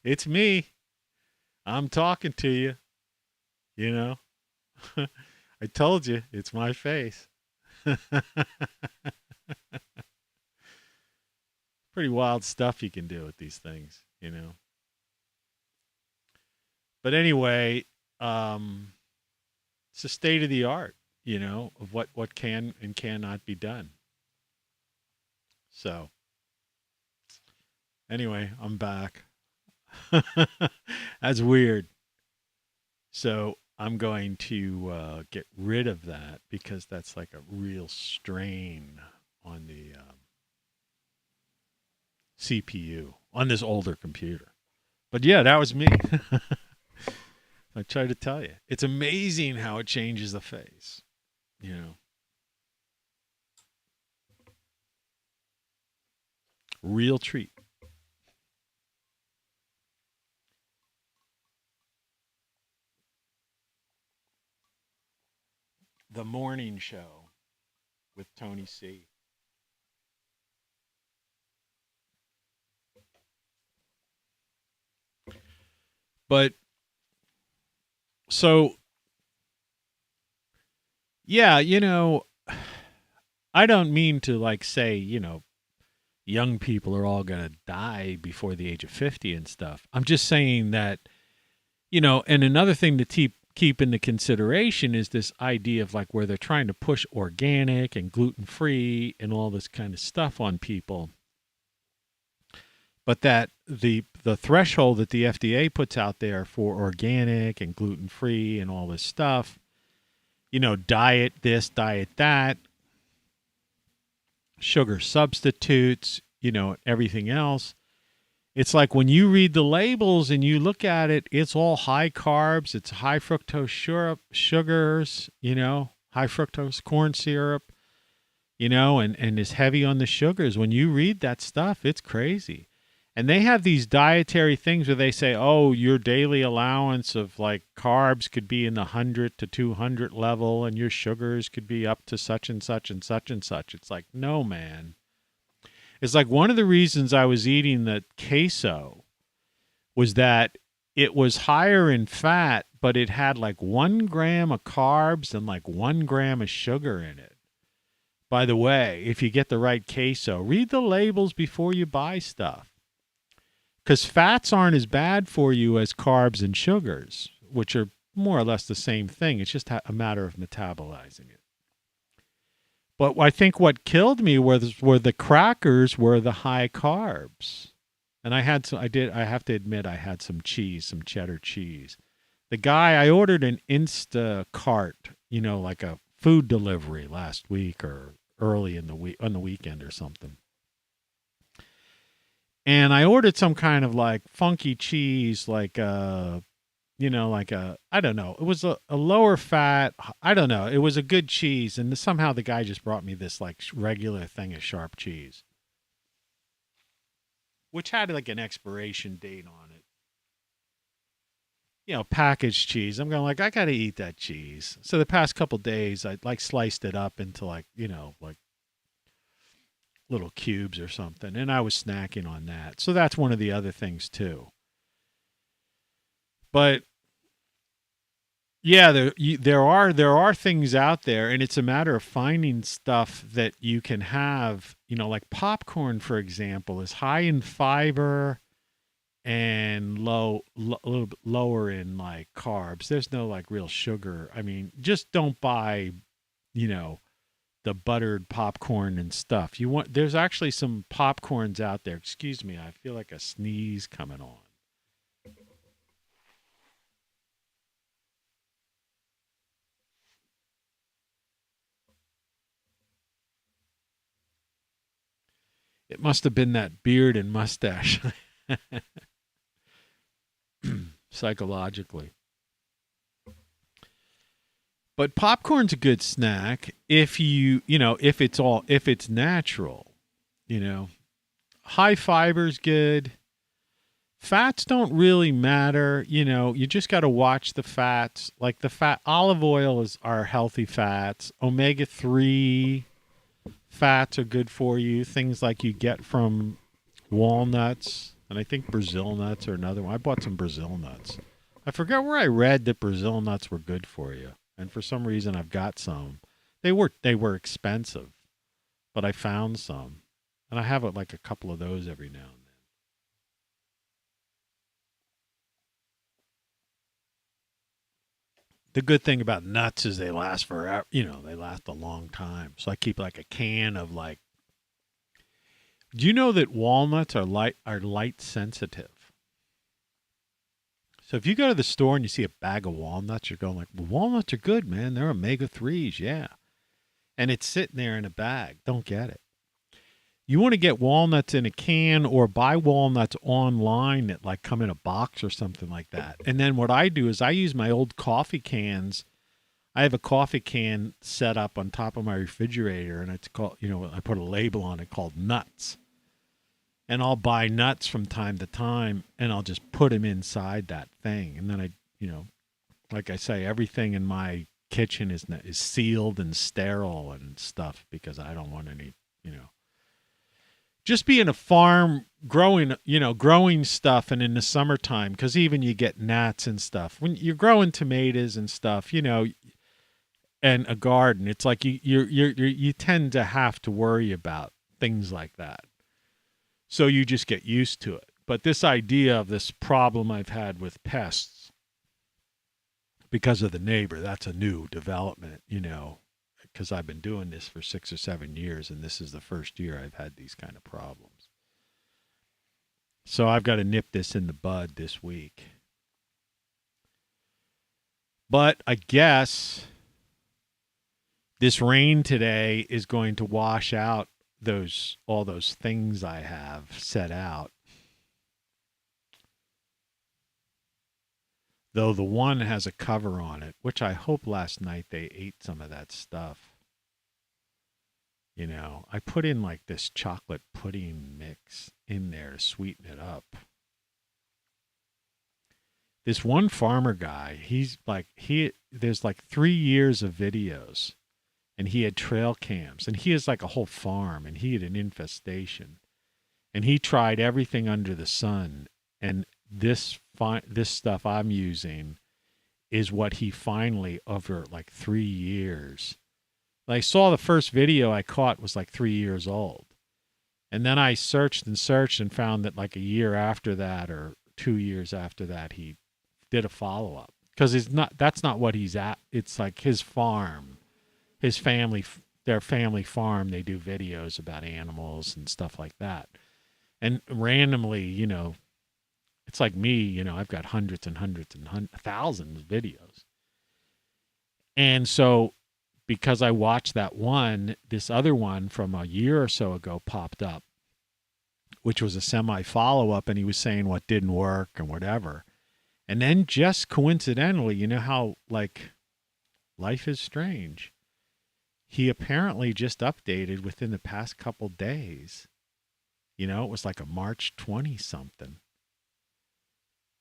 It's me. I'm talking to you, I told you, it's my face. Pretty wild stuff you can do with these things, But anyway, it's the state of the art, of what can and cannot be done. So anyway, I'm back. That's weird. So I'm going to get rid of that because that's like a real strain on the CPU on this older computer. But yeah, that was me. I try to tell you. It's amazing how it changes the face, Real treat. The Morning Show with Tony C. But so, yeah, I don't mean to like say, young people are all going to die before the age of 50 and stuff. I'm just saying that, and another thing to keep into consideration is this idea of like where they're trying to push organic and gluten-free and all this kind of stuff on people. But that the threshold that the FDA puts out there for organic and gluten-free and all this stuff, diet this, diet that, sugar substitutes, everything else. It's like when you read the labels and you look at it, it's all high carbs, it's high fructose sugars, high fructose corn syrup, and is heavy on the sugars. When you read that stuff, it's crazy. And they have these dietary things where they say, oh, your daily allowance of like carbs could be in the 100 to 200 level and your sugars could be up to such and such and such and such. It's like, no, man. It's like one of the reasons I was eating the queso was that it was higher in fat, but it had like 1 gram of carbs and like 1 gram of sugar in it. By the way, if you get the right queso, read the labels before you buy stuff. Because fats aren't as bad for you as carbs and sugars, which are more or less the same thing. It's just a matter of metabolizing it. But I think what killed me were the crackers were the high carbs. And I have to admit, I had some cheese, some cheddar cheese. I ordered an Instacart, like a food delivery last week or early in the week, on the weekend or something. And I ordered some kind of like funky cheese, like I don't know. It was a lower fat. I don't know. It was a good cheese. And somehow the guy just brought me this like regular thing of sharp cheese, which had like an expiration date on it. Packaged cheese. I'm going like, I got to eat that cheese. So the past couple days, I like sliced it up into like, like little cubes or something. And I was snacking on that. So that's one of the other things too. But yeah, there are things out there, and it's a matter of finding stuff that you can have, like popcorn, for example, is high in fiber and a little bit lower in like carbs. There's no like real sugar. I mean, just don't buy, the buttered popcorn and stuff. There's actually some popcorns out there. Excuse me, I feel like a sneeze coming on. It must have been that beard and mustache. Psychologically. But popcorn's a good snack if if it's natural, High fiber's good. fats don't really matter. You know, you just got to watch the fats. Like the fat, olive oil are healthy fats. Omega-3 fats are good for you. Things like you get from walnuts. And I think Brazil nuts are another one. I bought some Brazil nuts. I forgot where I read that Brazil nuts were good for you. And for some reason I've got some. They were expensive, but I found some. And I have like a couple of those every now and then. The good thing about nuts is they last forever. You know, they last a long time. So I keep like a can of like. Do you know that walnuts are light sensitive? So if you go to the store and you see a bag of walnuts, you're going like, well, walnuts are good, man. They're omega-3s, yeah. And it's sitting there in a bag. Don't get it. You want to get walnuts in a can or buy walnuts online that like come in a box or something like that. And then what I do is I use my old coffee cans. I have a coffee can set up on top of my refrigerator, and it's called, you know, I put a label on it called nuts. And I'll buy nuts from time to time, and I'll just put them inside that thing. And then I, you know, like I say, everything in my kitchen is sealed and sterile and stuff because I don't want any, you know. Just being a farm, growing stuff, and in the summertime, because even you get gnats and stuff. When you're growing tomatoes and stuff, you know, and a garden, it's like you tend to have to worry about things like that. So you just get used to it. But this idea of this problem I've had with pests because of the neighbor, that's a new development, you know, because I've been doing this for 6 or 7 years, and this is the first year I've had these kind of problems. So I've got to nip this in the bud this week. But I guess this rain today is going to wash out all those things I have set out. Though the one has a cover on it, which I hope last night they ate some of that stuff. You know, I put in like this chocolate pudding mix in there to sweeten it up. This one farmer guy, there's like 3 years of videos. And he had trail cams, and he has like a whole farm, and he had an infestation, and he tried everything under the sun. And this stuff I'm using is what he finally, over like 3 years. I saw the first video I caught was like 3 years old, and then I searched and found that like a year after that or 2 years after that he did a follow up because that's not what he's at. It's like his farm. His family, their family farm, they do videos about animals and stuff like that. And randomly, you know, it's like me, you know, I've got hundreds and hundreds and thousands of videos. And so because I watched that one, this other one from a year or so ago popped up, which was a semi-follow-up, and he was saying what didn't work and whatever. And then just coincidentally, you know how, like, life is strange. He apparently just updated within the past couple days. You know, it was like a March 20-something.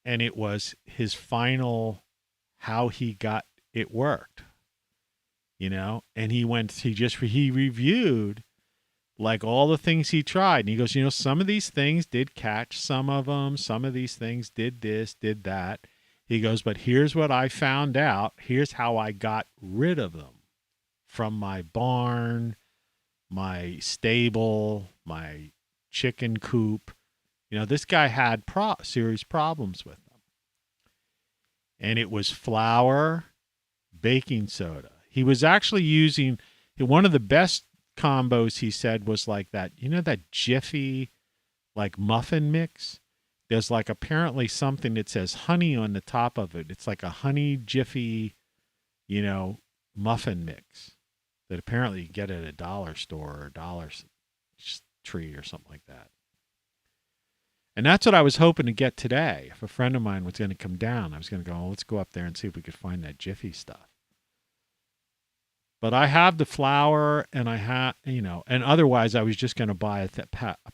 And it was his final, how he got it worked. You know, and he reviewed like all the things he tried. And he goes, you know, some of these things did catch some of them. Some of these things did this, did that. He goes, but here's what I found out. Here's how I got rid of them. From my barn, my stable, my chicken coop. You know, this guy had serious problems with them. And it was flour, baking soda. He was actually using, one of the best combos he said was like that, you know, that Jiffy, like muffin mix? There's like apparently something that says honey on the top of it. It's like a honey Jiffy, you know, muffin mix that apparently you get at a dollar store or a Dollar Tree or something like that. And that's what I was hoping to get today. If a friend of mine was going to come down, I was going to go, well, let's go up there and see if we could find that Jiffy stuff. But I have the flour, and I have, and otherwise I was just going to buy a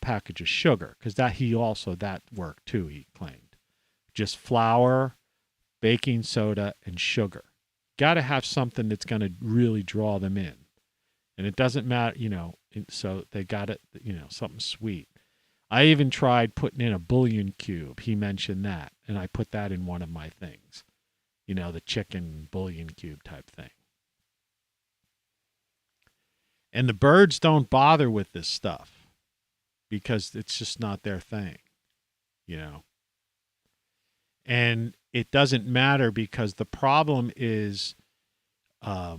package of sugar, because that worked too, he claimed. Just flour, baking soda, and sugar. Got to have something that's going to really draw them in. And it doesn't matter, so they got it, something sweet. I even tried putting in a bouillon cube. He mentioned that, and I put that in one of my things. The chicken bouillon cube type thing. And the birds don't bother with this stuff because it's just not their thing, And it doesn't matter because the problem is, I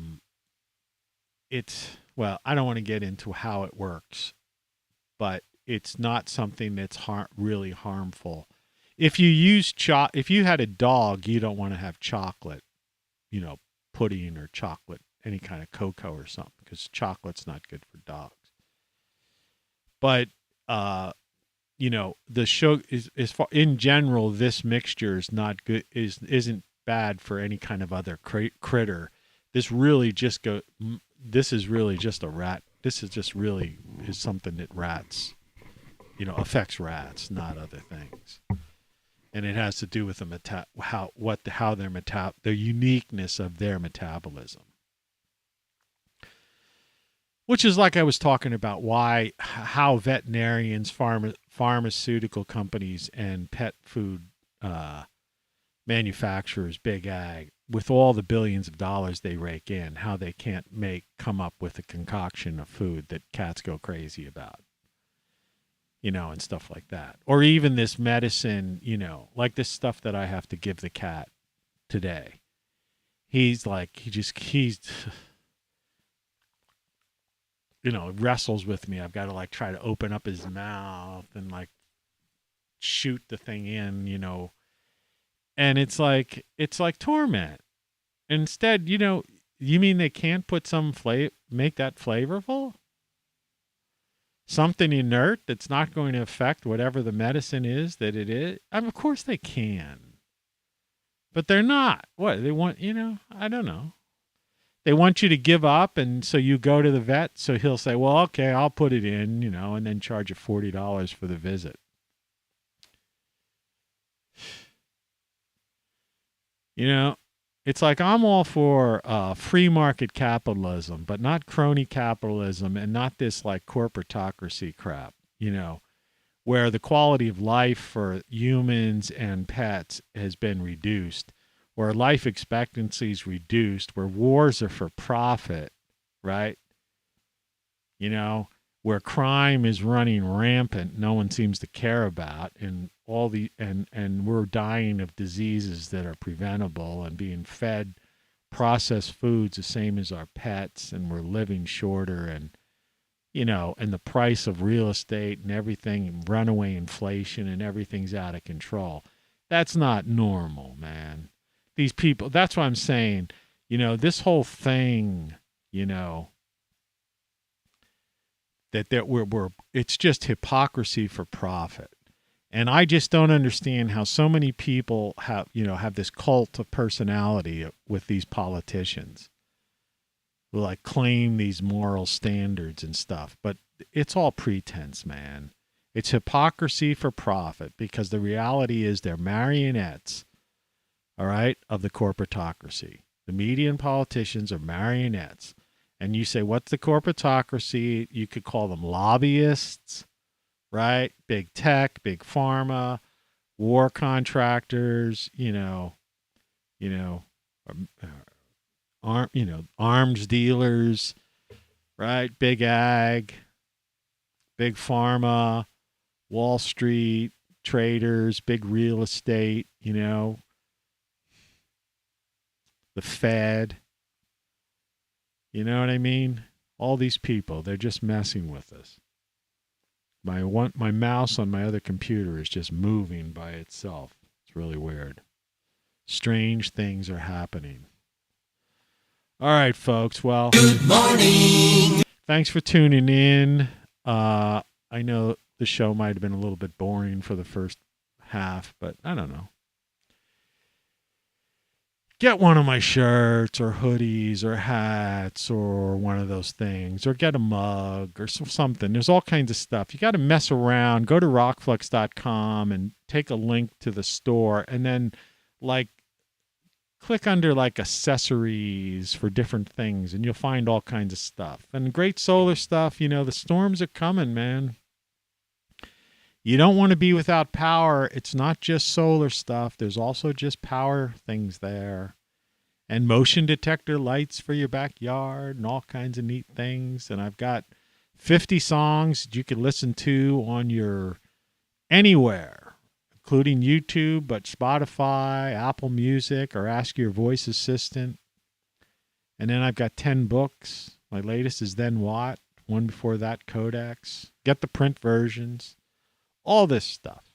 don't want to get into how it works, but it's not something that's really harmful. If you had a dog, you don't want to have chocolate, pudding or chocolate, any kind of cocoa or something, because chocolate's not good for dogs. But the sugar is in general, this mixture is not good. Isn't bad for any kind of other critter. This is really just a rat. This is something that rats, affects rats, not other things. And it has to do with the uniqueness of their metabolism. Which is like I was talking about how veterinarians, pharmaceutical companies, and pet food manufacturers, big ag, with all the billions of dollars they rake in, how they can't come up with a concoction of food that cats go crazy about, and stuff like that. Or even this medicine, like this stuff that I have to give the cat today. He's wrestles with me. I've got to try to open up his mouth and shoot the thing in, and it's like torment. Instead, you mean they can't put make that flavorful? Something inert that's not going to affect whatever the medicine is that it is? Of course they can. But they're not. What? They want, I don't know. They want you to give up, and so you go to the vet, so he'll say, well, okay, I'll put it in, and then charge you $40 for the visit. It's like I'm all for free market capitalism, but not crony capitalism and not this corporatocracy crap, where the quality of life for humans and pets has been reduced, where life expectancy is reduced, where wars are for profit, right? Where crime is running rampant, no one seems to care about, and and we're dying of diseases that are preventable and being fed processed foods the same as our pets, and we're living shorter, and and the price of real estate and everything, and runaway inflation, and everything's out of control. That's not normal, man. These people, that's what I'm saying, this whole thing, that it's just hypocrisy for profit. And I just don't understand how so many people have this cult of personality with these politicians who claim these moral standards and stuff. But it's all pretense, man. It's hypocrisy for profit, because the reality is they're marionettes, all right, of the corporatocracy. The media and politicians are marionettes. And you say, what's the corporatocracy? You could call them lobbyists, right? Big tech, big pharma, war contractors, arms dealers, right? Big ag, big pharma, Wall Street, traders, big real estate, the Fed. You know what I mean? All these people, they're just messing with us. My mouse on my other computer is just moving by itself. It's really weird. Strange things are happening. All right, folks. Well, good morning. Thanks for tuning in. I know the show might have been a little bit boring for the first half, but I don't know. get one of my shirts or hoodies or hats or one of those things, or get a mug or something. There's all kinds of stuff. You got to mess around. Go to rockflux.com and take a link to the store, and then like click under like accessories for different things, and you'll find all kinds of stuff. And great solar stuff. The storms are coming, man. You don't want to be without power. It's not just solar stuff. There's also just power things there. And motion detector lights for your backyard and all kinds of neat things. And I've got 50 songs that you can listen to on your anywhere, including YouTube, but Spotify, Apple Music, or ask your voice assistant. And then I've got 10 books. My latest is Then What? One before that, Codex. Get the print versions. All this stuff,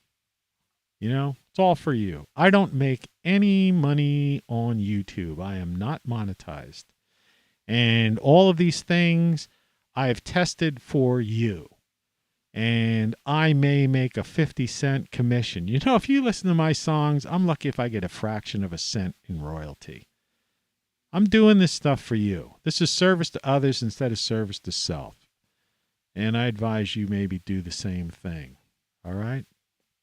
it's all for you. I don't make any money on YouTube. I am not monetized. And all of these things I have tested for you. And I may make a 50-cent commission. If you listen to my songs, I'm lucky if I get a fraction of a cent in royalty. I'm doing this stuff for you. This is service to others instead of service to self. And I advise you maybe do the same thing. All right?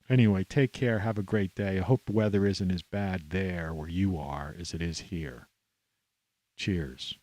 Anyway, take care. Have a great day. I hope the weather isn't as bad there where you are as it is here. Cheers.